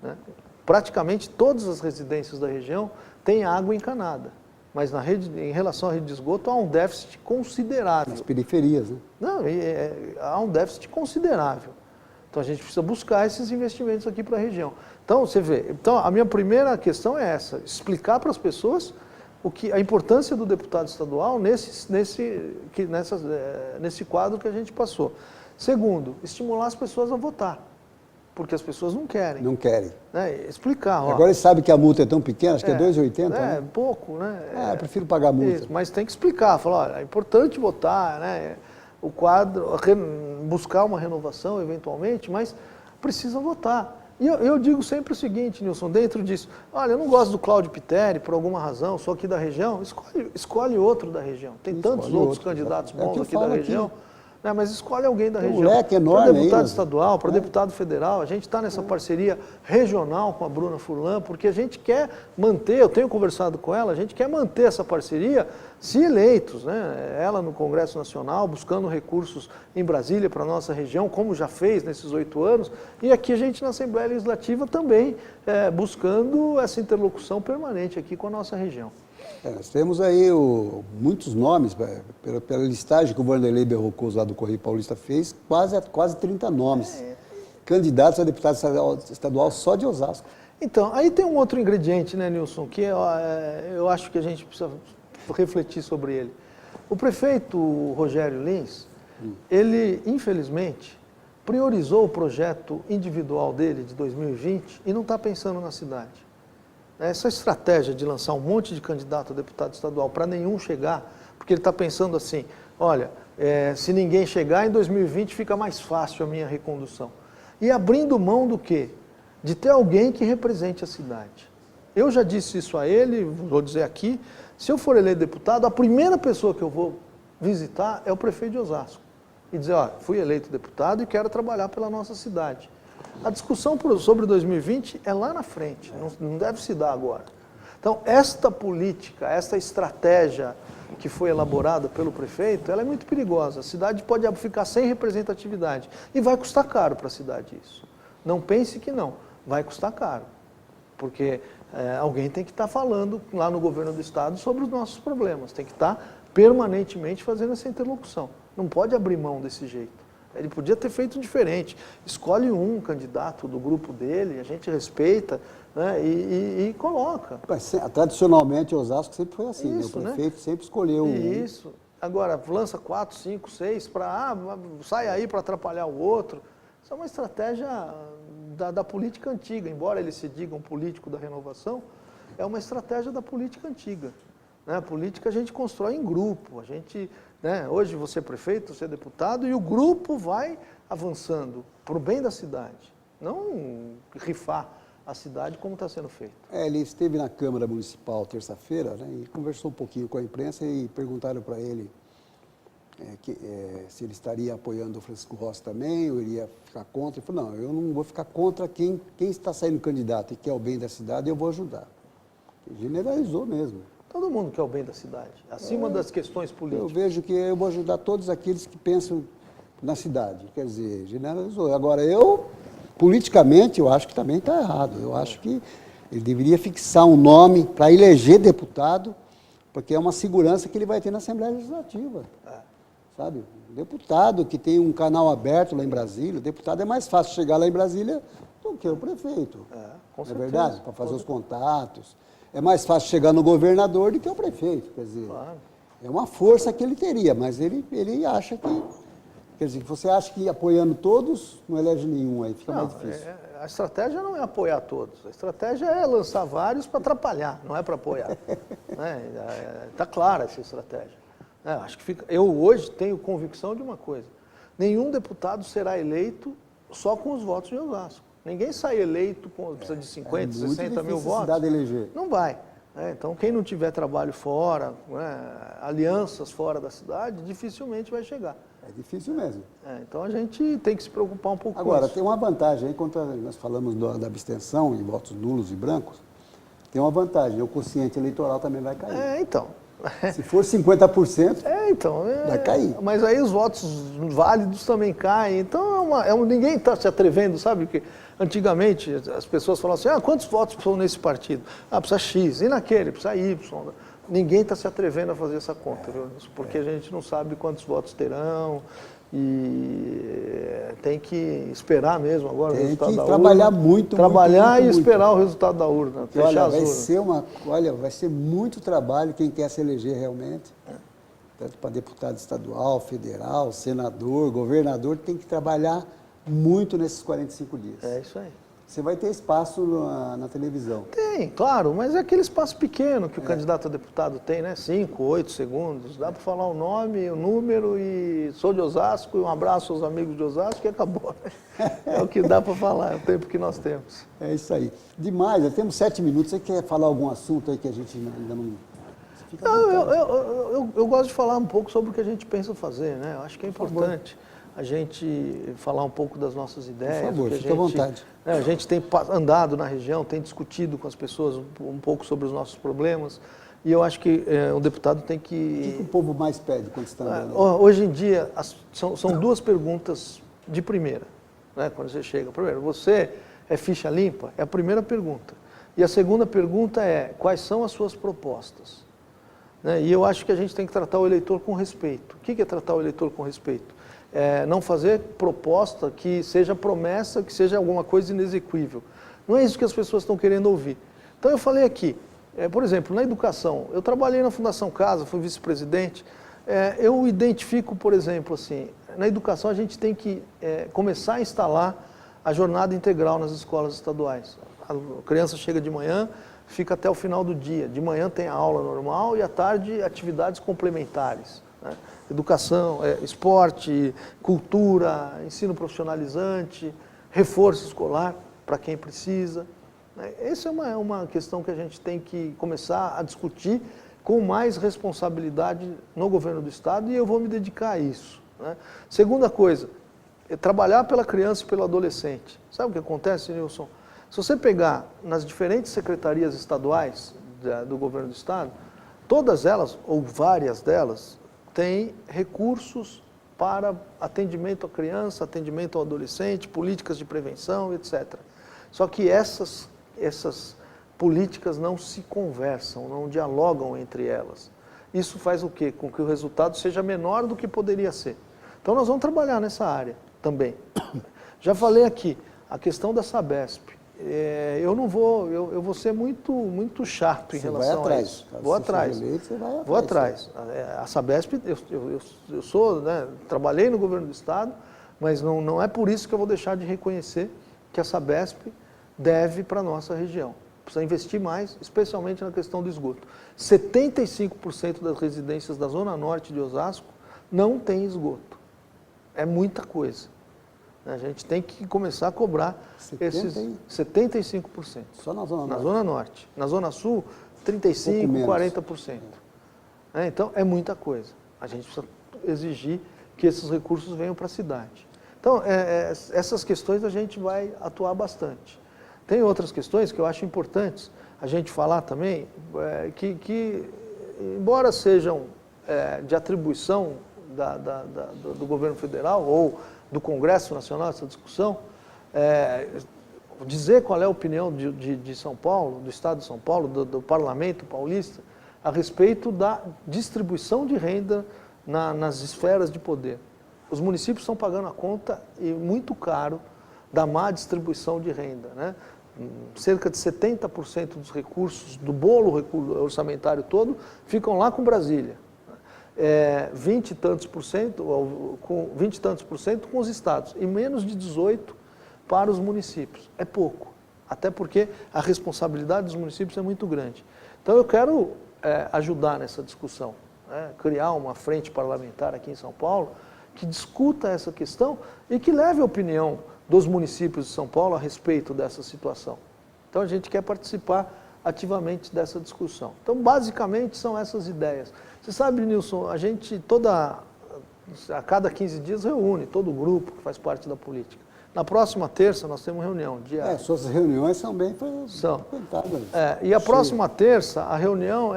Né? Praticamente todas as residências da região têm água encanada. Mas em relação à rede de esgoto, há um déficit considerável. Nas periferias, né? Não, há um déficit considerável. Então a gente precisa buscar esses investimentos aqui para a região. Então, você vê, então, a minha primeira questão é essa, explicar para as pessoas a importância do deputado estadual nesse quadro que a gente passou. Segundo, estimular as pessoas a votar, porque as pessoas não querem. Não querem. Né? Explicar. Ó, agora eles sabem que a multa é tão pequena, acho que é 2,80, né? Pouco, né? Eu prefiro pagar a multa. Isso, mas tem que explicar, falar, olha, é importante votar, né? O quadro, buscar uma renovação eventualmente, mas precisa votar. E eu digo sempre o seguinte, Nilson, dentro disso, olha, eu não gosto do Cláudio Pitteri por alguma razão, sou aqui da região, escolhe outro da região. Tem tantos outros candidatos bons aqui da região. Né, mas escolhe alguém da região. Leque enorme para deputado aí, estadual, para deputado federal, a gente está nessa parceria regional com a Bruna Furlan, porque a gente quer manter, eu tenho conversado com ela, a gente quer manter essa parceria se eleitos, né? Ela no Congresso Nacional, buscando recursos em Brasília para a nossa região, como já fez nesses 8 anos, e aqui a gente na Assembleia Legislativa também buscando essa interlocução permanente aqui com a nossa região. Nós temos aí muitos nomes, pela listagem que o Vanderlei Berrocoso lá do Correio Paulista fez, quase 30 nomes. Candidatos a deputado estadual só de Osasco. Então, aí tem um outro ingrediente, né, Nilson, que eu acho que a gente precisa refletir sobre ele. O prefeito Rogério Lins, ele, infelizmente, priorizou o projeto individual dele de 2020 e não está pensando na cidade. Essa estratégia de lançar um monte de candidato a deputado estadual para nenhum chegar, porque ele está pensando assim, olha, se ninguém chegar, em 2020 fica mais fácil a minha recondução. E abrindo mão do quê? De ter alguém que represente a cidade. Eu já disse isso a ele, vou dizer aqui, se eu for eleito deputado, a primeira pessoa que eu vou visitar é o prefeito de Osasco. E dizer, ó, fui eleito deputado e quero trabalhar pela nossa cidade. A discussão sobre 2020 é lá na frente, não deve se dar agora. Então, esta política, esta estratégia que foi elaborada pelo prefeito, ela é muito perigosa. A cidade pode ficar sem representatividade e vai custar caro para a cidade isso. Não pense que não, vai custar caro, porque alguém tem que estar falando lá no governo do estado sobre os nossos problemas, tem que estar permanentemente fazendo essa interlocução. Não pode abrir mão desse jeito. Ele podia ter feito diferente. Escolhe um candidato do grupo dele, a gente respeita, né, e coloca. Tradicionalmente, Osasco sempre foi assim, isso, né? O prefeito sempre escolheu Isso. Agora, lança 4, 5, 6 para... sai aí para atrapalhar o outro. Isso é uma estratégia da política antiga. Embora ele se diga um político da renovação, é uma estratégia da política antiga. Né? A política a gente constrói em grupo, a gente... Né? Hoje você é prefeito, você é deputado e o grupo vai avançando para o bem da cidade, não rifar a cidade como está sendo feito. Ele esteve na Câmara Municipal terça-feira, né, e conversou um pouquinho com a imprensa e perguntaram para ele se ele estaria apoiando o Francisco Rossi também ou iria ficar contra. Ele falou, não, eu não vou ficar contra quem está saindo candidato e quer o bem da cidade, eu vou ajudar. Ele generalizou mesmo. Todo mundo quer o bem da cidade, acima das questões políticas. Eu vejo que eu vou ajudar todos aqueles que pensam na cidade, quer dizer, generalizou. Agora, politicamente, eu acho que também está errado. Eu acho que ele deveria fixar um nome para eleger deputado, porque é uma segurança que ele vai ter na Assembleia Legislativa. Sabe? Um deputado que tem um canal aberto lá em Brasília, o deputado é mais fácil chegar lá em Brasília do que o prefeito. Com Não é certeza. verdade? Para fazer os contatos. É mais fácil chegar no governador do que o prefeito. Quer dizer, Claro. é uma força que ele teria, mas ele acha que... Quer dizer, você acha que apoiando todos, não elege nenhum, aí fica mais difícil. A estratégia não é apoiar todos, a estratégia é lançar vários para atrapalhar, não é para apoiar. Está clara essa estratégia. Acho que eu hoje tenho convicção de uma coisa, nenhum deputado será eleito só com os votos de Osasco. Ninguém sai eleito, precisa de 50, 60 mil votos. Cidade eleger. Não vai. Então, quem não tiver trabalho fora, alianças fora da cidade, dificilmente vai chegar. É difícil mesmo. Então, a gente tem que se preocupar um pouco com Agora, isso. tem uma vantagem aí, quando nós falamos da abstenção em votos nulos e brancos, tem uma vantagem, o quociente eleitoral também vai cair. Então. Se for 50%, vai cair. Mas aí os votos válidos também caem. Então, ninguém está se atrevendo, sabe? Porque antigamente as pessoas falavam assim, quantos votos precisam nesse partido? Precisa X, e naquele, precisa Y. Ninguém está se atrevendo a fazer essa conta, viu? Porque a gente não sabe quantos votos terão e tem que esperar mesmo agora o resultado da urna. Tem que trabalhar muito, trabalhar muito, e esperar o resultado da urna, fechar as urnas. Vai ser muito trabalho quem quer se eleger realmente. Tanto para deputado estadual, federal, senador, governador, tem que trabalhar muito nesses 45 dias. É isso aí. Você vai ter espaço na televisão. Tem, claro, mas é aquele espaço pequeno que o candidato a deputado tem, né? 5, 8 segundos. Dá para falar o nome, o número e sou de Osasco e um abraço aos amigos de Osasco e acabou. É o que dá para falar, é o tempo que nós temos. É isso aí. Demais, já temos 7 minutos. Você quer falar algum assunto aí que a gente ainda não... Eu gosto de falar um pouco sobre o que a gente pensa fazer, né? Eu acho que é importante a gente falar um pouco das nossas ideias. Por favor, fique à vontade. A gente tem andado na região, tem discutido com as pessoas um pouco sobre os nossos problemas e eu acho que o deputado tem que... O que o povo mais pede quando está andando? Hoje em dia, são duas perguntas de primeira, né? Quando você chega. Primeiro, você é ficha limpa? É a primeira pergunta. E a segunda pergunta é, quais são as suas propostas? E eu acho que a gente tem que tratar o eleitor com respeito. O que é tratar o eleitor com respeito? Não fazer proposta que seja promessa, que seja alguma coisa inexequível. Não é isso que as pessoas estão querendo ouvir. Então eu falei aqui, por exemplo, na educação, eu trabalhei na Fundação Casa, fui vice-presidente, eu identifico, por exemplo, assim, na educação a gente tem que começar a instalar a jornada integral nas escolas estaduais. A criança chega de manhã, fica até o final do dia. De manhã tem a aula normal e à tarde atividades complementares, né? Educação, esporte, cultura, ensino profissionalizante, reforço escolar para quem precisa. Essa é uma questão que a gente tem que começar a discutir com mais responsabilidade no governo do Estado e eu vou me dedicar a isso, né? Segunda coisa, trabalhar pela criança e pelo adolescente. Sabe o que acontece, Nilson? Se você pegar nas diferentes secretarias estaduais do governo do Estado, todas elas, ou várias delas, têm recursos para atendimento à criança, atendimento ao adolescente, políticas de prevenção, etc. Só que essas políticas não se conversam, não dialogam entre elas. Isso faz o quê? Com que o resultado seja menor do que poderia ser. Então nós vamos trabalhar nessa área também. Já falei aqui, a questão da Sabesp. Eu vou ser muito chato em relação a isso. Vou atrás. Vou atrás. A Sabesp, eu sou, né, trabalhei no governo do Estado, mas não é por isso que eu vou deixar de reconhecer que a Sabesp deve para a nossa região. Precisa investir mais, especialmente na questão do esgoto. 75% das residências da Zona Norte de Osasco não tem esgoto. É muita coisa. A gente tem que começar a cobrar esses 75%. Só na Zona Norte? Na Zona Norte. Na Zona Sul, 35%, 40%. Então, é muita coisa. A gente precisa exigir que esses recursos venham para a cidade. Então, essas questões a gente vai atuar bastante. Tem outras questões que eu acho importantes a gente falar também, que embora sejam de atribuição do governo federal ou do Congresso Nacional, essa discussão, dizer qual é a opinião de São Paulo, do Estado de São Paulo, do Parlamento Paulista, a respeito da distribuição de renda nas esferas de poder. Os municípios estão pagando a conta e muito caro da má distribuição de renda, né? Cerca de 70% dos recursos do bolo orçamentário todo ficam lá com Brasília. 20 e tantos por cento com os estados e menos de 18% para os municípios. É pouco, até porque a responsabilidade dos municípios é muito grande. Então eu quero ajudar nessa discussão, né? Criar uma frente parlamentar aqui em São Paulo que discuta essa questão e que leve a opinião dos municípios de São Paulo a respeito dessa situação. Então a gente quer participar ativamente dessa discussão. Então basicamente são essas ideias. Você sabe, Nilson, a gente a cada 15 dias reúne todo o grupo que faz parte da política. Na próxima terça nós temos reunião. Suas reuniões são bem frequentadas. E a próxima terça, a reunião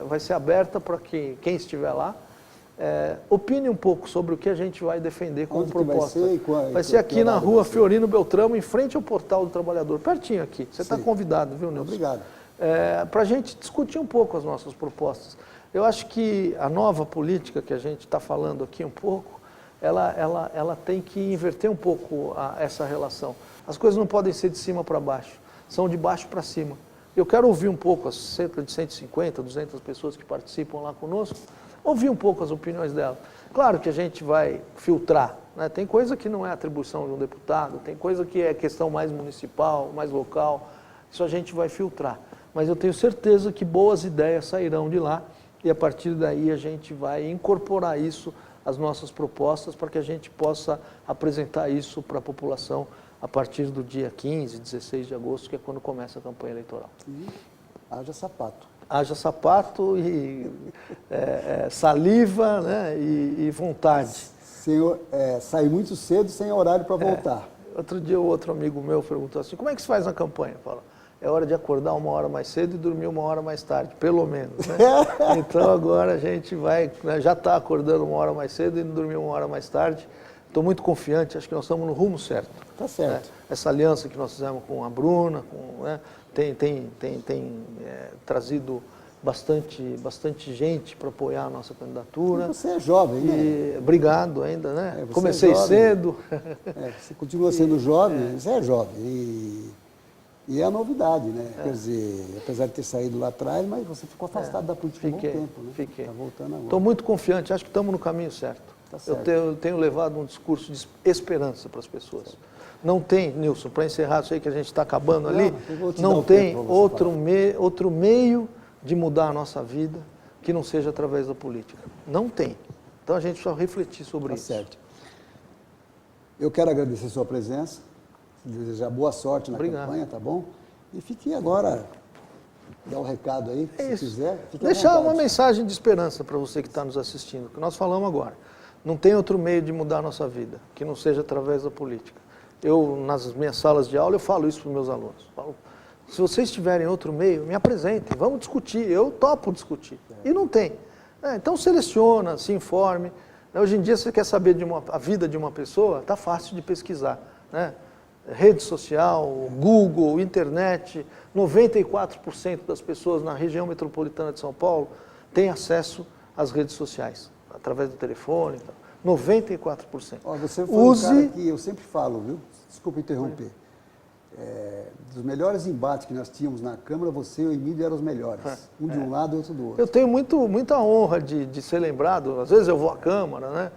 vai ser aberta para que quem estiver lá opine um pouco sobre o que a gente vai defender como proposta. Vai ser aqui na rua Fiorino Beltramo, em frente ao Portal do Trabalhador, pertinho aqui. Você está convidado, viu, Nilson? Obrigado. Para a gente discutir um pouco as nossas propostas. Eu acho que a nova política que a gente está falando aqui um pouco, ela tem que inverter um pouco essa relação. As coisas não podem ser de cima para baixo, são de baixo para cima. Eu quero ouvir um pouco as cerca de 150, 200 pessoas que participam lá conosco, ouvir um pouco as opiniões delas. Claro que a gente vai filtrar, né? Tem coisa que não é atribuição de um deputado, tem coisa que é questão mais municipal, mais local, isso a gente vai filtrar. Mas eu tenho certeza que boas ideias sairão de lá e a partir daí a gente vai incorporar isso às nossas propostas para que a gente possa apresentar isso para a população a partir do dia 15, 16 de agosto, que é quando começa a campanha eleitoral. Haja sapato. Haja sapato e saliva, né, e vontade. Sair muito cedo sem horário para voltar. Outro dia, outro amigo meu perguntou assim, como é que se faz na campanha? Fala, é hora de acordar 1 hora mais cedo e dormir 1 hora mais tarde, pelo menos. Né? Então agora a gente vai, né, já está acordando 1 hora mais cedo e dormir 1 hora mais tarde. Estou muito confiante, acho que nós estamos no rumo certo. Está certo. Né? Essa aliança que nós fizemos com a Bruna, né, tem trazido bastante gente para apoiar a nossa candidatura. E você é jovem, né? Obrigado ainda, né? Comecei cedo. Você continua sendo jovem, você é jovem. E é a novidade, né? Quer dizer, apesar de ter saído lá atrás, mas você ficou afastado da política há um bom tempo, né? Fiquei. Está voltando agora. Estou muito confiante, acho que estamos no caminho certo. Tá certo. Eu tenho levado um discurso de esperança para as pessoas. Não tem, Nilson, para encerrar, sei que a gente está acabando ali, não tem outro meio de mudar a nossa vida que não seja através da política. Não tem. Então a gente precisa refletir sobre isso. Tá certo. Eu quero agradecer a sua presença, desejar boa sorte na campanha, tá bom? E fique agora, dá um recado aí, se quiser. Deixar uma mensagem de esperança para você que está nos assistindo, que nós falamos agora. Não tem outro meio de mudar a nossa vida que não seja através da política. Eu, nas minhas salas de aula, eu falo isso para os meus alunos. Falo, se vocês tiverem outro meio, me apresentem, vamos discutir, eu topo discutir. E não tem. Então seleciona, se informe. Hoje em dia, você quer saber a vida de uma pessoa, está fácil de pesquisar. Né? Rede social, Google, internet, 94% das pessoas na região metropolitana de São Paulo têm acesso às redes sociais, através do telefone. 94%. Você foi um cara que eu sempre falo, viu? Desculpa interromper. Dos melhores embates que nós tínhamos na Câmara, você e o Emílio eram os melhores. Um de um lado e outro do outro. Eu tenho muita honra de ser lembrado. Às vezes eu vou à Câmara, né?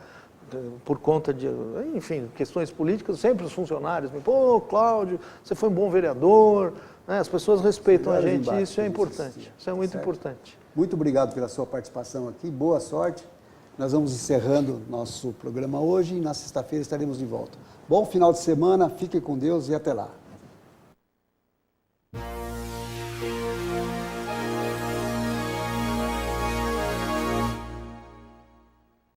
Por conta de, enfim, questões políticas, sempre os funcionários me pô, Cláudio, você foi um bom vereador, né? As pessoas respeitam a gente e isso é importante, isso é muito importante. Muito obrigado pela sua participação aqui, boa sorte. Nós vamos encerrando nosso programa hoje e na sexta-feira estaremos de volta. Bom final de semana, fiquem com Deus e até lá.